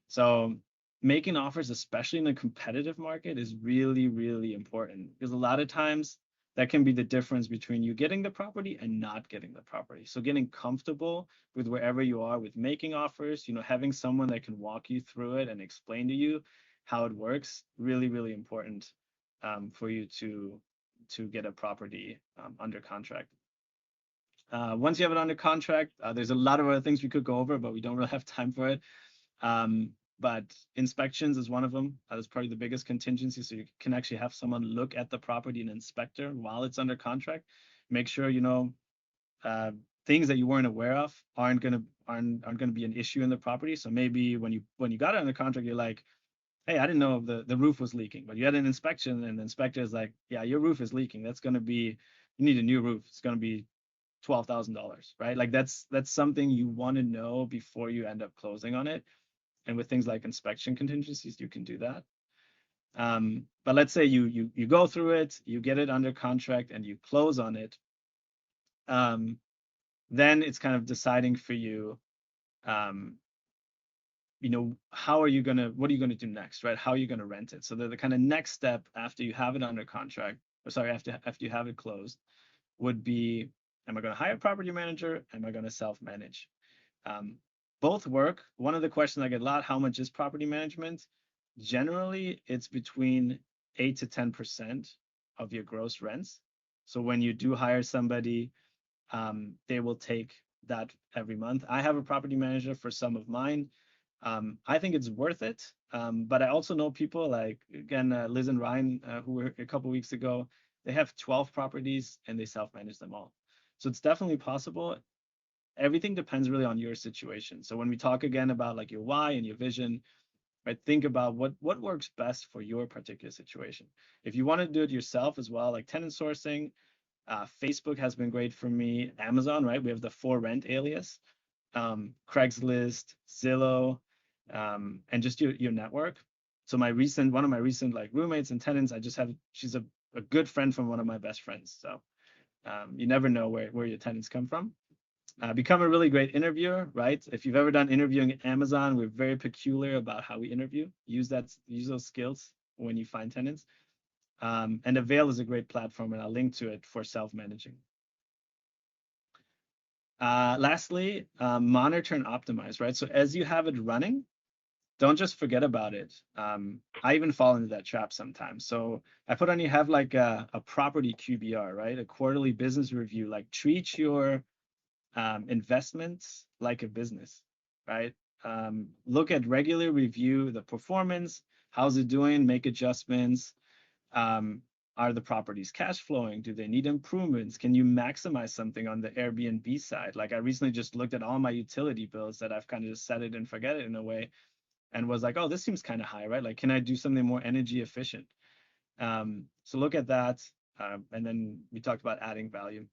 So making offers, especially in a competitive market, is really, really important, because a lot of times that can be the difference between you getting the property and not getting the property. So getting comfortable with wherever you are with making offers, having someone that can walk you through it and explain to you how it works, really, really important, for you to get a property under contract. Once you have it under contract, there's a lot of other things we could go over, but we don't really have time for it. But inspections is one of them. That's probably the biggest contingency. So you can actually have someone look at the property, an inspector, while it's under contract. Make sure things that you weren't aware of aren't gonna be an issue in the property. So maybe when you got it under contract, you're like, hey, I didn't know the roof was leaking, but you had an inspection, and the inspector is like, yeah, your roof is leaking. You need a new roof. It's gonna be $12,000, right? Like that's something you want to know before you end up closing on it. And with things like inspection contingencies, you can do that. But let's say you go through it, you get it under contract, and you close on it. Then it's kind of deciding for you, um, what are you gonna do next, right? How are you gonna rent it? So the kind of next step after you have it under contract, or sorry, after you have it closed, would be, am I gonna hire a property manager? Am I gonna self-manage? Um, Both work. One of the questions I get a lot, how much is property management? Generally, it's between 8 to 10% of your gross rents. So when you do hire somebody, they will take that every month. I have a property manager for some of mine. I think it's worth it. But I also know people like, again, Liz and Ryan, who were a couple weeks ago, they have 12 properties and they self-manage them all. So it's definitely possible. Everything depends really on your situation. So when we talk again about like your why and your vision, right, think about what works best for your particular situation. If you want to do it yourself as well, like tenant sourcing, Facebook has been great for me. Amazon, right? We have the For Rent alias, Craigslist, Zillow, and just your network. So one of my recent like roommates and tenants, she's a good friend from one of my best friends. So you never know where your tenants come from. Become a really great interviewer, right? If you've ever done interviewing at Amazon, we're very peculiar about how we interview. Use those skills when you find tenants. And Avail is a great platform, and I'll link to it for self-managing. Lastly, monitor and optimize, right? So as you have it running, don't just forget about it. I even fall into that trap sometimes. So I put on, you have like a property QBR, right? A quarterly business review. Like treat your investments like a business, right? Look at regular review the performance. How's it doing? Make adjustments. Are the properties cash flowing? Do they need improvements? Can you maximize something on the Airbnb side? Like I recently just looked at all my utility bills that I've kind of just set it and forget it in a way, and was like, oh, this seems kind of high, right? Like, can I do something more energy efficient? So look at that. And then we talked about adding value.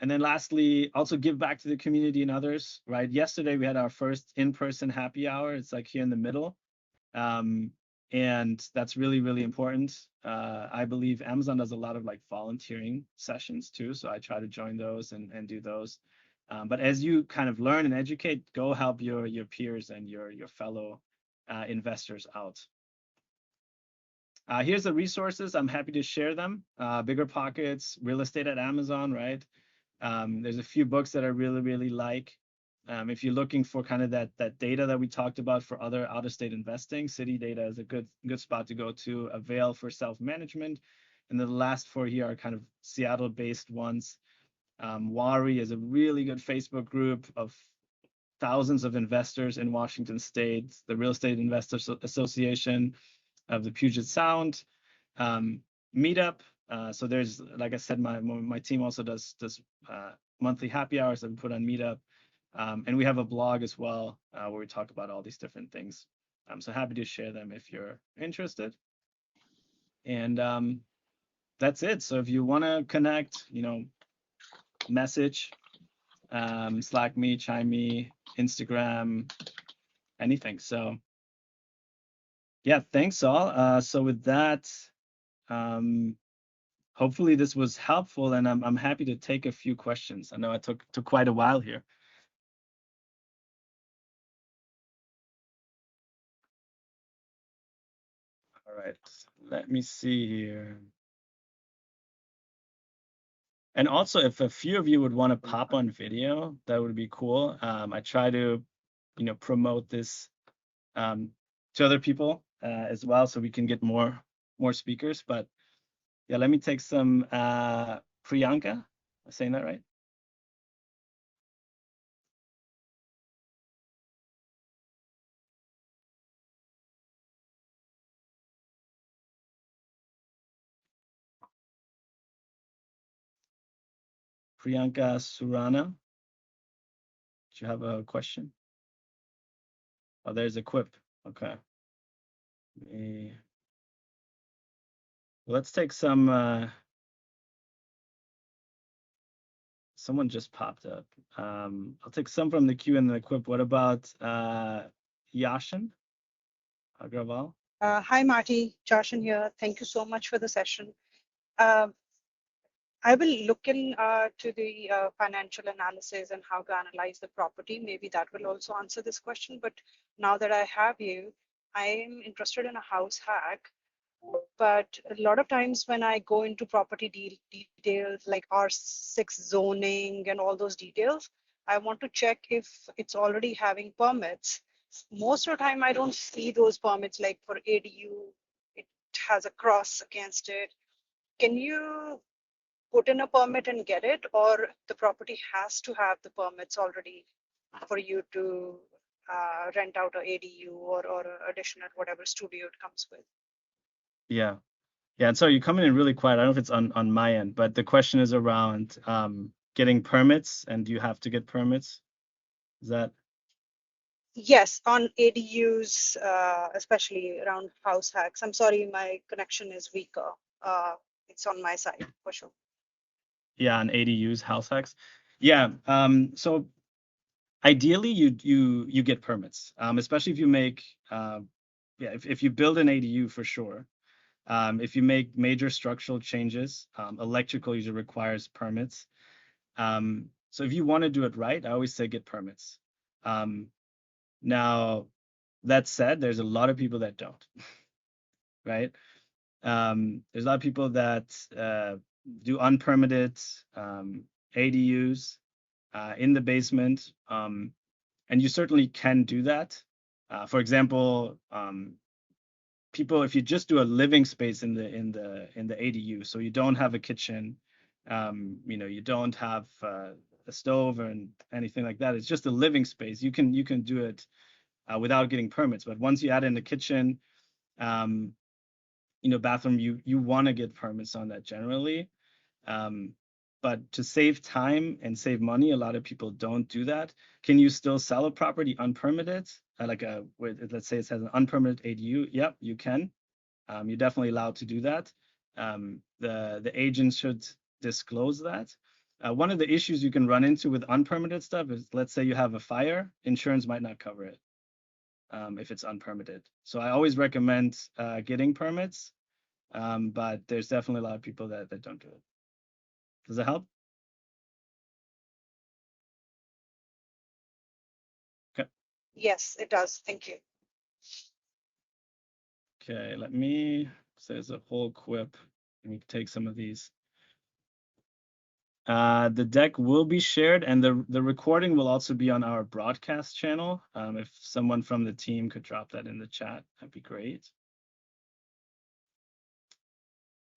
And then lastly, also give back to the community and others, right? Yesterday we had our first in-person happy hour. It's like here in the middle. And that's really, really important. I believe Amazon does a lot of like volunteering sessions too. So I try to join those and do those. But as you kind of learn and educate, go help your peers and your fellow investors out. Here's the resources. I'm happy to share them. Bigger Pockets, Real Estate at Amazon, right? There's a few books that I really, really like. If you're looking for kind of that data that we talked about for other out-of-state investing, City Data is a good spot to go to. Avail for self-management. And the last four here are kind of Seattle-based ones. WARI is a really good Facebook group of thousands of investors in Washington State, the Real Estate Investors Association of the Puget Sound, Meetup. So there's, like I said, my team also does monthly happy hours that we put on Meetup. And we have a blog as well where we talk about all these different things. So happy to share them if you're interested. And that's it. So if you want to connect, message, Slack me, chime me, Instagram, anything. So yeah, thanks all. So with that, hopefully this was helpful, and I'm happy to take a few questions. I know I took quite a while here. All right, let me see here. And also, if a few of you would want to pop on video, that would be cool. I try to, promote this to other people as well, so we can get more speakers. But yeah, let me take some Priyanka. Am I saying that right? Priyanka Surana. Do you have a question? Oh, there's a quip. Okay. Let's take some someone just popped up. I'll take some from the queue and then equip. What about Yashin Agrawal? Hi, Marty. Joshin here. Thank you so much for the session. Uh, I will look in to the financial analysis and how to analyze the property. Maybe that will also answer this question. But now that I have you, I am interested in a house hack. But a lot of times when I go into property details like R6 zoning and all those details, I want to check if it's already having permits. Most of the time, I don't see those permits. Like for ADU, it has a cross against it. Can you put in a permit and get it, or the property has to have the permits already for you to rent out a ADU or additional whatever studio it comes with? Yeah. Yeah, and so you're coming in really quiet. I don't know if it's on my end, but the question is around getting permits, and do you have to get permits? Is that? Yes, on ADUs, especially around house hacks. I'm sorry, my connection is weaker. It's on my side for sure. Yeah, on ADUs, house hacks. Yeah. So ideally, you get permits, especially if you make yeah, if you build an ADU for sure. If you make major structural changes, electrical usually requires permits. So if you want to do it right, I always say get permits. Now, that said, there's a lot of people that don't, right? There's a lot of people that do unpermitted ADUs in the basement, and you certainly can do that. For example, people, if you just do a living space in the ADU, so you don't have a kitchen, you don't have a stove or anything like that. It's just a living space. You can do it without getting permits. But once you add in the kitchen, bathroom, you want to get permits on that generally. But to save time and save money, a lot of people don't do that. Can you still sell a property unpermitted? Let's say it has an unpermitted ADU. Yep, you can. You're definitely allowed to do that. The agent should disclose that. One of the issues you can run into with unpermitted stuff is, let's say you have a fire, insurance might not cover it if it's unpermitted. So I always recommend getting permits, but there's definitely a lot of people that don't do it. Does that help? Okay. Yes, it does. Thank you. Okay, there's a whole quip. Let me take some of these. The deck will be shared, and the recording will also be on our broadcast channel. If someone from the team could drop that in the chat, that'd be great.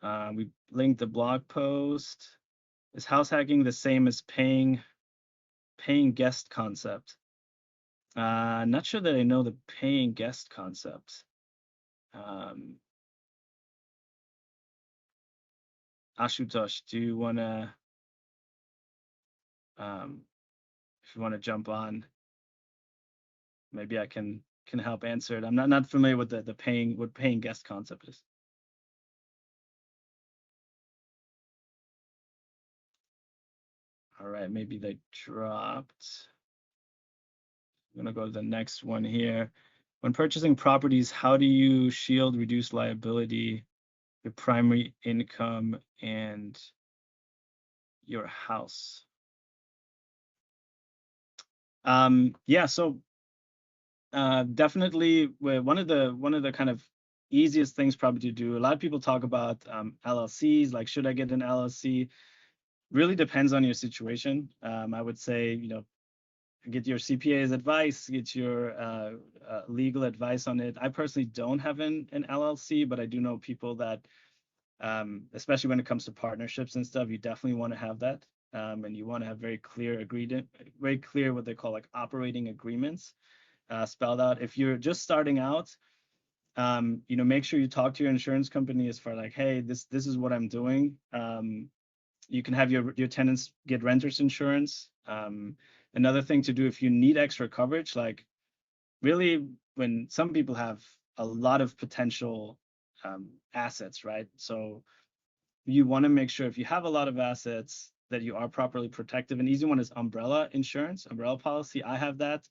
We linked the blog post. Is house hacking the same as paying guest concept? Not sure that I know the paying guest concept. Ashutosh, do you wanna if you want to jump on, maybe I can help answer it. I'm not familiar with the paying guest concept is. All right, maybe they dropped. I'm gonna go to the next one here. When purchasing properties, how do you shield, reduce liability, your primary income, and your house? Yeah, so definitely one of the kind of easiest things probably to do. A lot of people talk about LLCs, like should I get an LLC? Really depends on your situation. I would say, get your CPA's advice, get your legal advice on it. I personally don't have an LLC, but I do know people that, especially when it comes to partnerships and stuff, you definitely want to have that. And you want to have very clear what they call like operating agreements spelled out. If you're just starting out, make sure you talk to your insurance company as far like, hey, this is what I'm doing. You can have your tenants get renters insurance. Another thing to do if you need extra coverage, like really when some people have a lot of potential assets, right? So you want to make sure if you have a lot of assets that you are properly protected. An easy one is umbrella insurance, umbrella policy. I have that.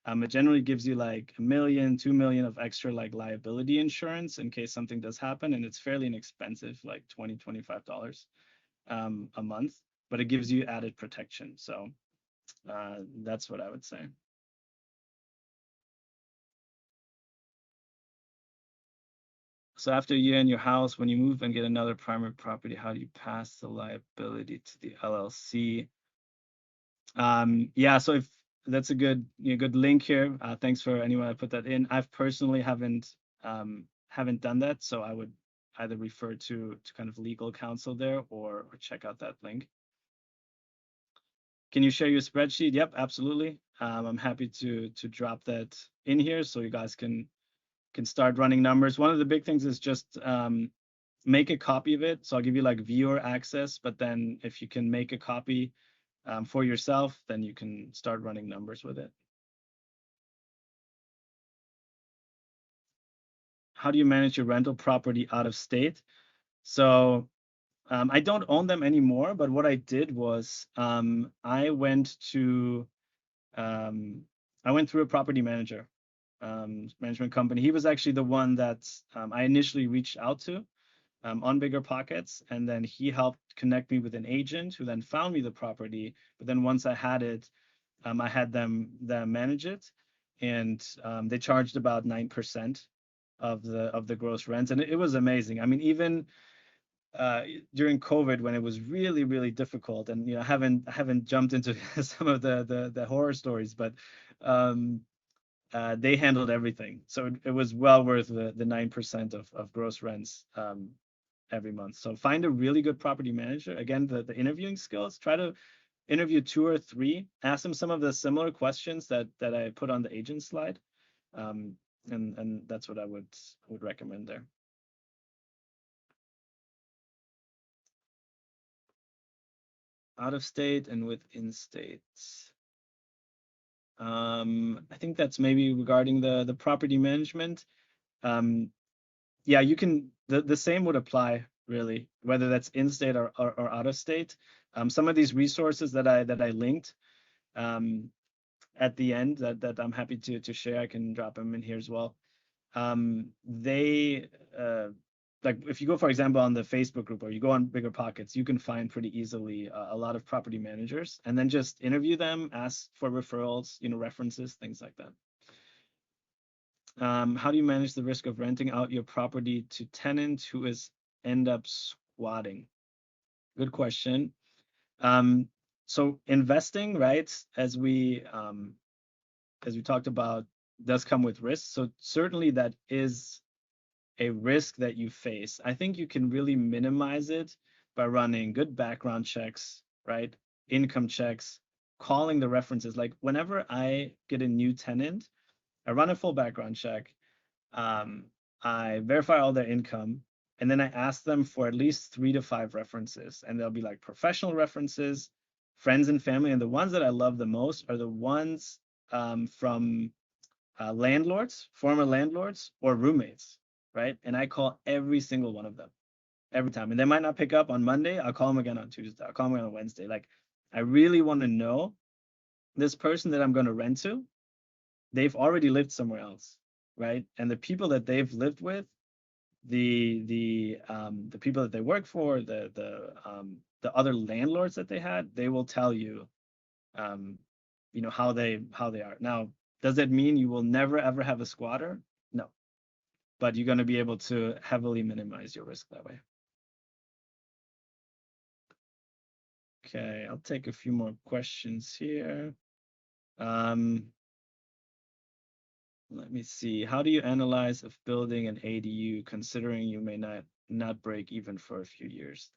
It generally gives you like $1 million, $2 million of extra like liability insurance in case something does happen, and it's fairly inexpensive, like $20, $25 a month, but it gives you added protection. So that's what I would say. So after a year in your house, when you move and get another primary property, how do you pass the liability to the LLC? Yeah, so if that's a good good link here. Thanks for anyone that put that in. I've personally haven't done that, so I would either refer to kind of legal counsel there or check out that link. Can you share your spreadsheet? Yep, absolutely. I'm happy to drop that in here so you guys can start running numbers. One of the big things is just make a copy of it. So I'll give you like viewer access, but then if you can make a copy for yourself, then you can start running numbers with it. How do you manage your rental property out of state? So I don't own them anymore, but what I did was I went through a property manager management company. He was actually the one that I initially reached out to on Bigger Pockets, and then he helped connect me with an agent who then found me the property. But then once I had it, I had them manage it, and they charged about 9% of the gross rents, and it was amazing. I mean, even during COVID, when it was really, really difficult, and I haven't jumped into some of the horror stories, but they handled everything, so it was well worth the 9% of gross rents every month. So find a really good property manager. Again, the interviewing skills. Try to interview 2 or 3. Ask them some of the similar questions that I put on the agent slide, and that's what I would recommend there. Out of state and within state. I think that's maybe regarding the property management. Yeah, you can, the same would apply really, whether that's in state or out of state. Some of these resources that I linked at the end that I'm happy to share, I can drop them in here as well. They like if you go, for example, on the Facebook group or you go on Bigger Pockets, you can find pretty easily a lot of property managers, and then just interview them, ask for referrals, references, things like that. How do you manage the risk of renting out your property to tenants who end up squatting? Good question. So investing, right, as we talked about, does come with risks. So certainly that is a risk that you face. I think you can really minimize it by running good background checks, right? Income checks, calling the references. Like whenever I get a new tenant, I run a full background check. I verify all their income, and then I ask them for at least 3 to 5 references, and they'll be like professional references, friends and family. And the ones that I love the most are the ones from landlords, former landlords, or roommates, right? And I call every single one of them every time. And they might not pick up on Monday. I'll call them again on Tuesday. I'll call them again on Wednesday. Like, I really want to know this person that I'm going to rent to, they've already lived somewhere else, right? And the people that they've lived with, the people that they work for, the other landlords that they had, they will tell you, how they are. Now, does that mean you will never ever have a squatter? No, but you're going to be able to heavily minimize your risk that way. Okay, I'll take a few more questions here. Let me see. How do you analyze of building an ADU, considering you may not break even for a few years?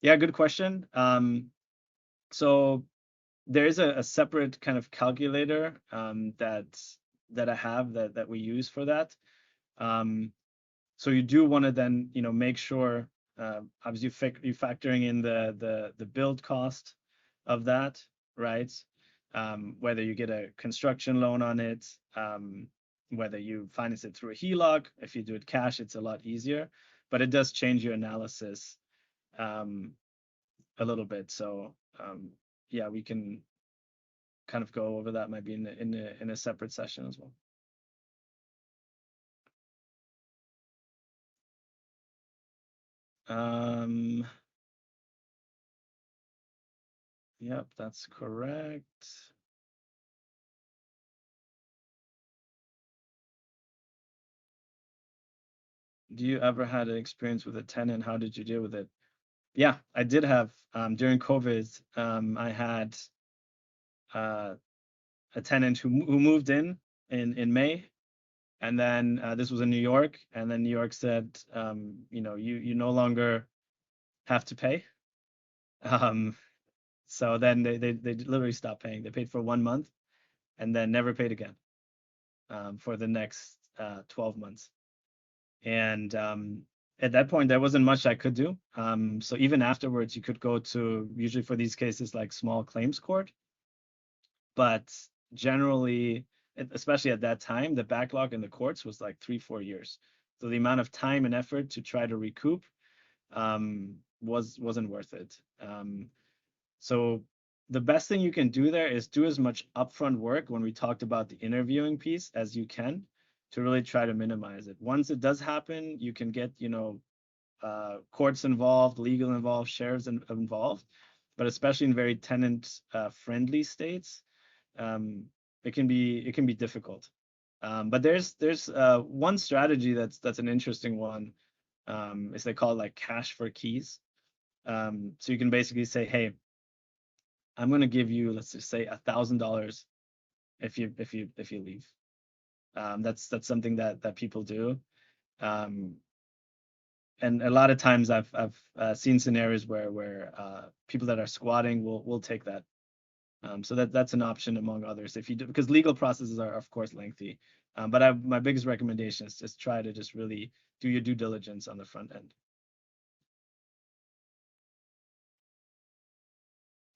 Yeah, good question. So there is a separate kind of calculator that I have that we use for that. So you do want to then make sure, obviously you're factoring in the build cost of that, right? Whether you get a construction loan on it, whether you finance it through a HELOC. If you do it cash, it's a lot easier, but it does change your analysis a little bit. So yeah, we can kind of go over that maybe in a separate session as well. Yep, that's correct. Do you ever had an experience with a tenant? How did you deal with it? Yeah, I did have during COVID. I had a tenant who moved in May, and then this was in New York, and then New York said, you no longer have to pay. So then they literally stopped paying. They paid for 1 month and then never paid again for the next 12 months. And at that point, there wasn't much I could do. So even afterwards, you could go to, usually for these cases, like small claims court. But generally, especially at that time, the backlog in the courts was like 3-4 years. So the amount of time and effort to try to recoup wasn't worth it. So the best thing you can do there is do as much upfront work when we talked about the interviewing piece as you can to really try to minimize it. Once it does happen, you can get, courts involved, legal involved, sheriffs involved, but especially in very tenant friendly states, it can be difficult. But there's one strategy that's an interesting one, is they call it like cash for keys. So you can basically say, hey, I'm going to give you, let's just say $1,000 if you leave. That's something that people do. And a lot of times I've seen scenarios where people that are squatting will take that. So that's an option among others if you do, because legal processes are of course lengthy. But my biggest recommendation is just try to just really do your due diligence on the front end.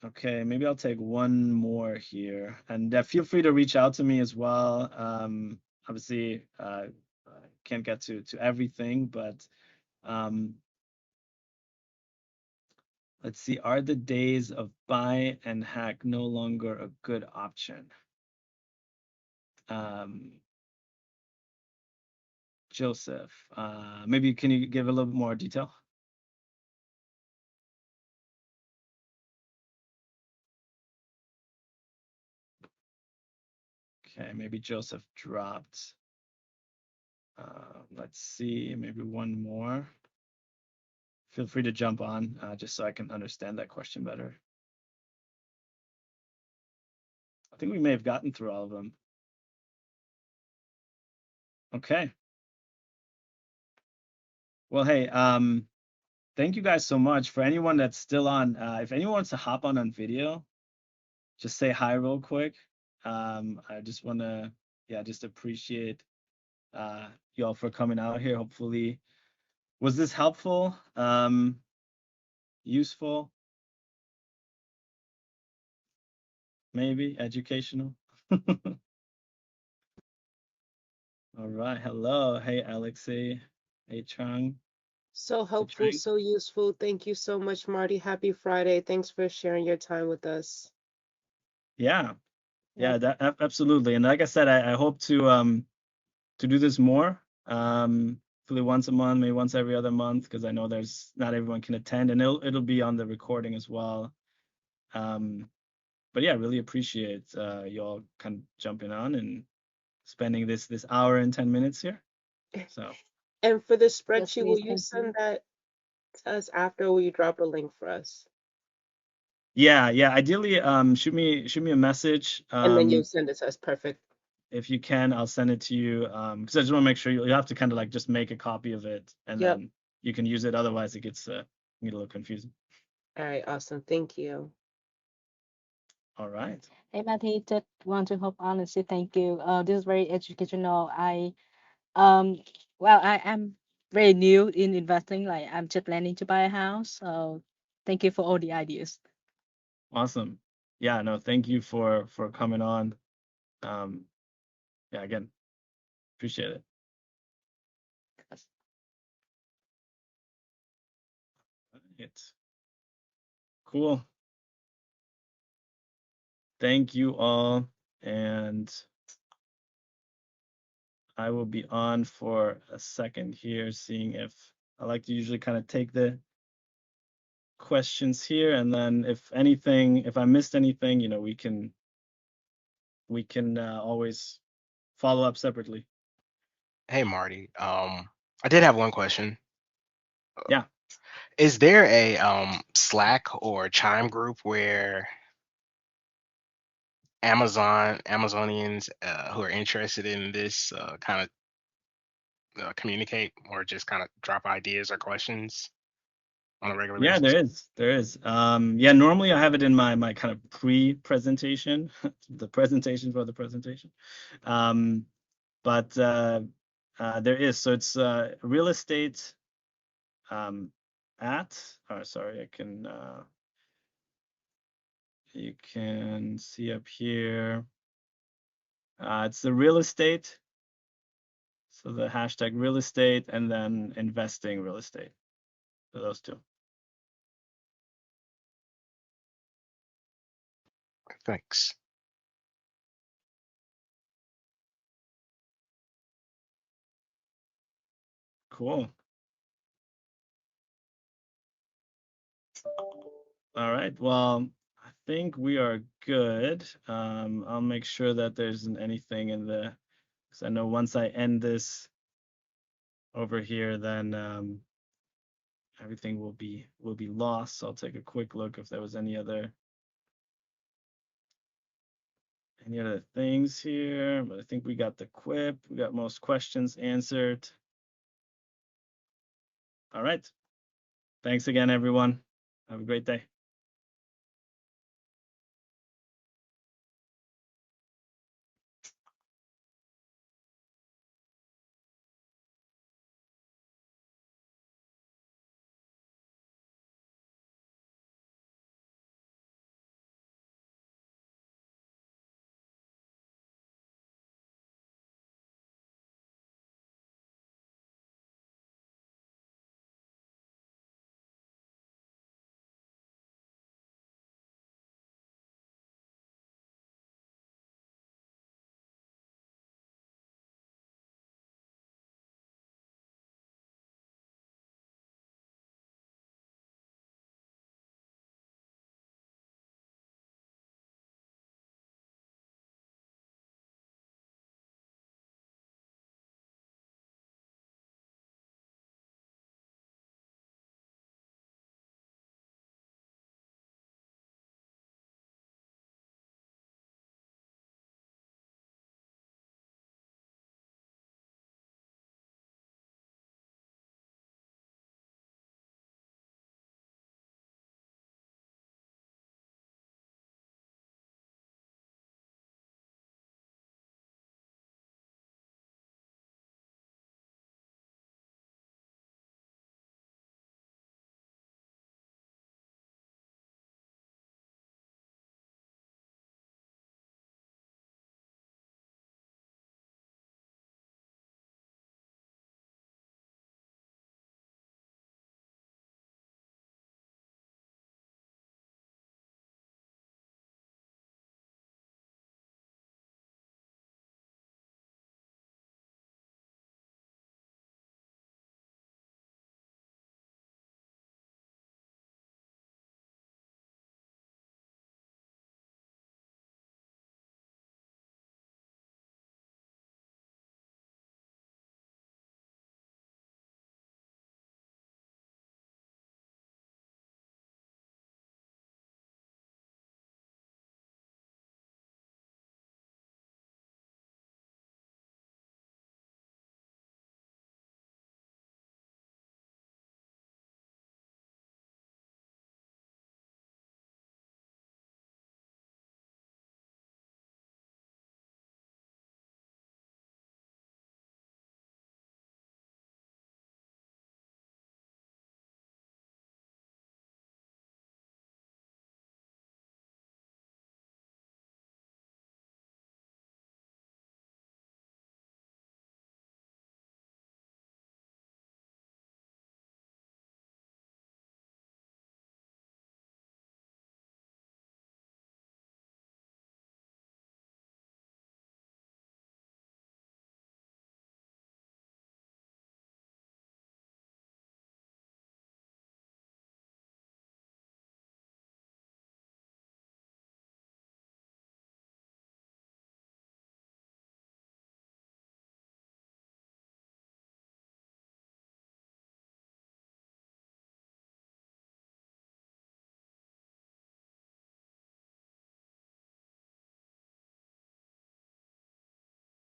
Okay, maybe I'll take one more here, and feel free to reach out to me as well. Obviously, I can't get to everything, but let's see. Are the days of buy and hack no longer a good option? Joseph, maybe can you give a little bit more detail? Okay, maybe Joseph dropped. Let's see, maybe one more. Feel free to jump on, just so I can understand that question better. I think we may have gotten through all of them. Okay. Well, hey, thank you guys so much. For anyone that's still on, if anyone wants to hop on video, just say hi real quick. I just want to, yeah, just appreciate y'all for coming out here. Hopefully, was this helpful? Useful? Maybe educational? All right. Hello. Hey, Alexei. Hey, Chung. So helpful, so useful. Thank you so much, Marty. Happy Friday. Thanks for sharing your time with us. Yeah. Yeah, that absolutely. And like I said, I hope to do this more. Hopefully once a month, maybe once every other month, because I know there's not everyone can attend, and it'll be on the recording as well. But yeah, really appreciate y'all kind of jumping on and spending this hour and 10 minutes here. So. And for the spreadsheet, please, will you thank send you. that to us after, or will you drop a link for us? Yeah. Ideally, shoot me a message. And then you'll send it to us. Perfect. If you can, I'll send it to you. Because I just want to make sure you have to kind of like just make a copy of it, and then you can use it. Otherwise, it gets get a little confusing. All right, awesome. Thank you. All right. Hey, Matty, just want to hop on and say thank you. This is very educational. Well, I am very new in investing. Like, I'm just planning to buy a house. So thank you for all the ideas. Awesome. Yeah, no, thank you for coming on. Yeah, again, appreciate it. Right. Cool. thank you all, and I will be on for a second here, seeing if I like to usually kind of take the questions here, and then if I missed anything, we can always follow up separately. Hey Marty, I did have one question. Yeah. Is there a Slack or Chime group where Amazonians who are interested in this kind of communicate or just kind of drop ideas or questions on a regular Yeah, basis? there is. Yeah, normally I have it in my kind of pre-presentation, the presentation for the presentation. But there is. So it's real estate sorry, you can see up here. It's the real estate. So the hashtag real estate and then investing real estate. So those two. Thanks. Cool. All right. Well, I think we are good. I'll make sure that there isn't anything in the, because I know once I end this over here, then everything will be lost. So I'll take a quick look if there was any other things here. But I think we got the quip. We got most questions answered. All right. Thanks again, everyone. Have a great day.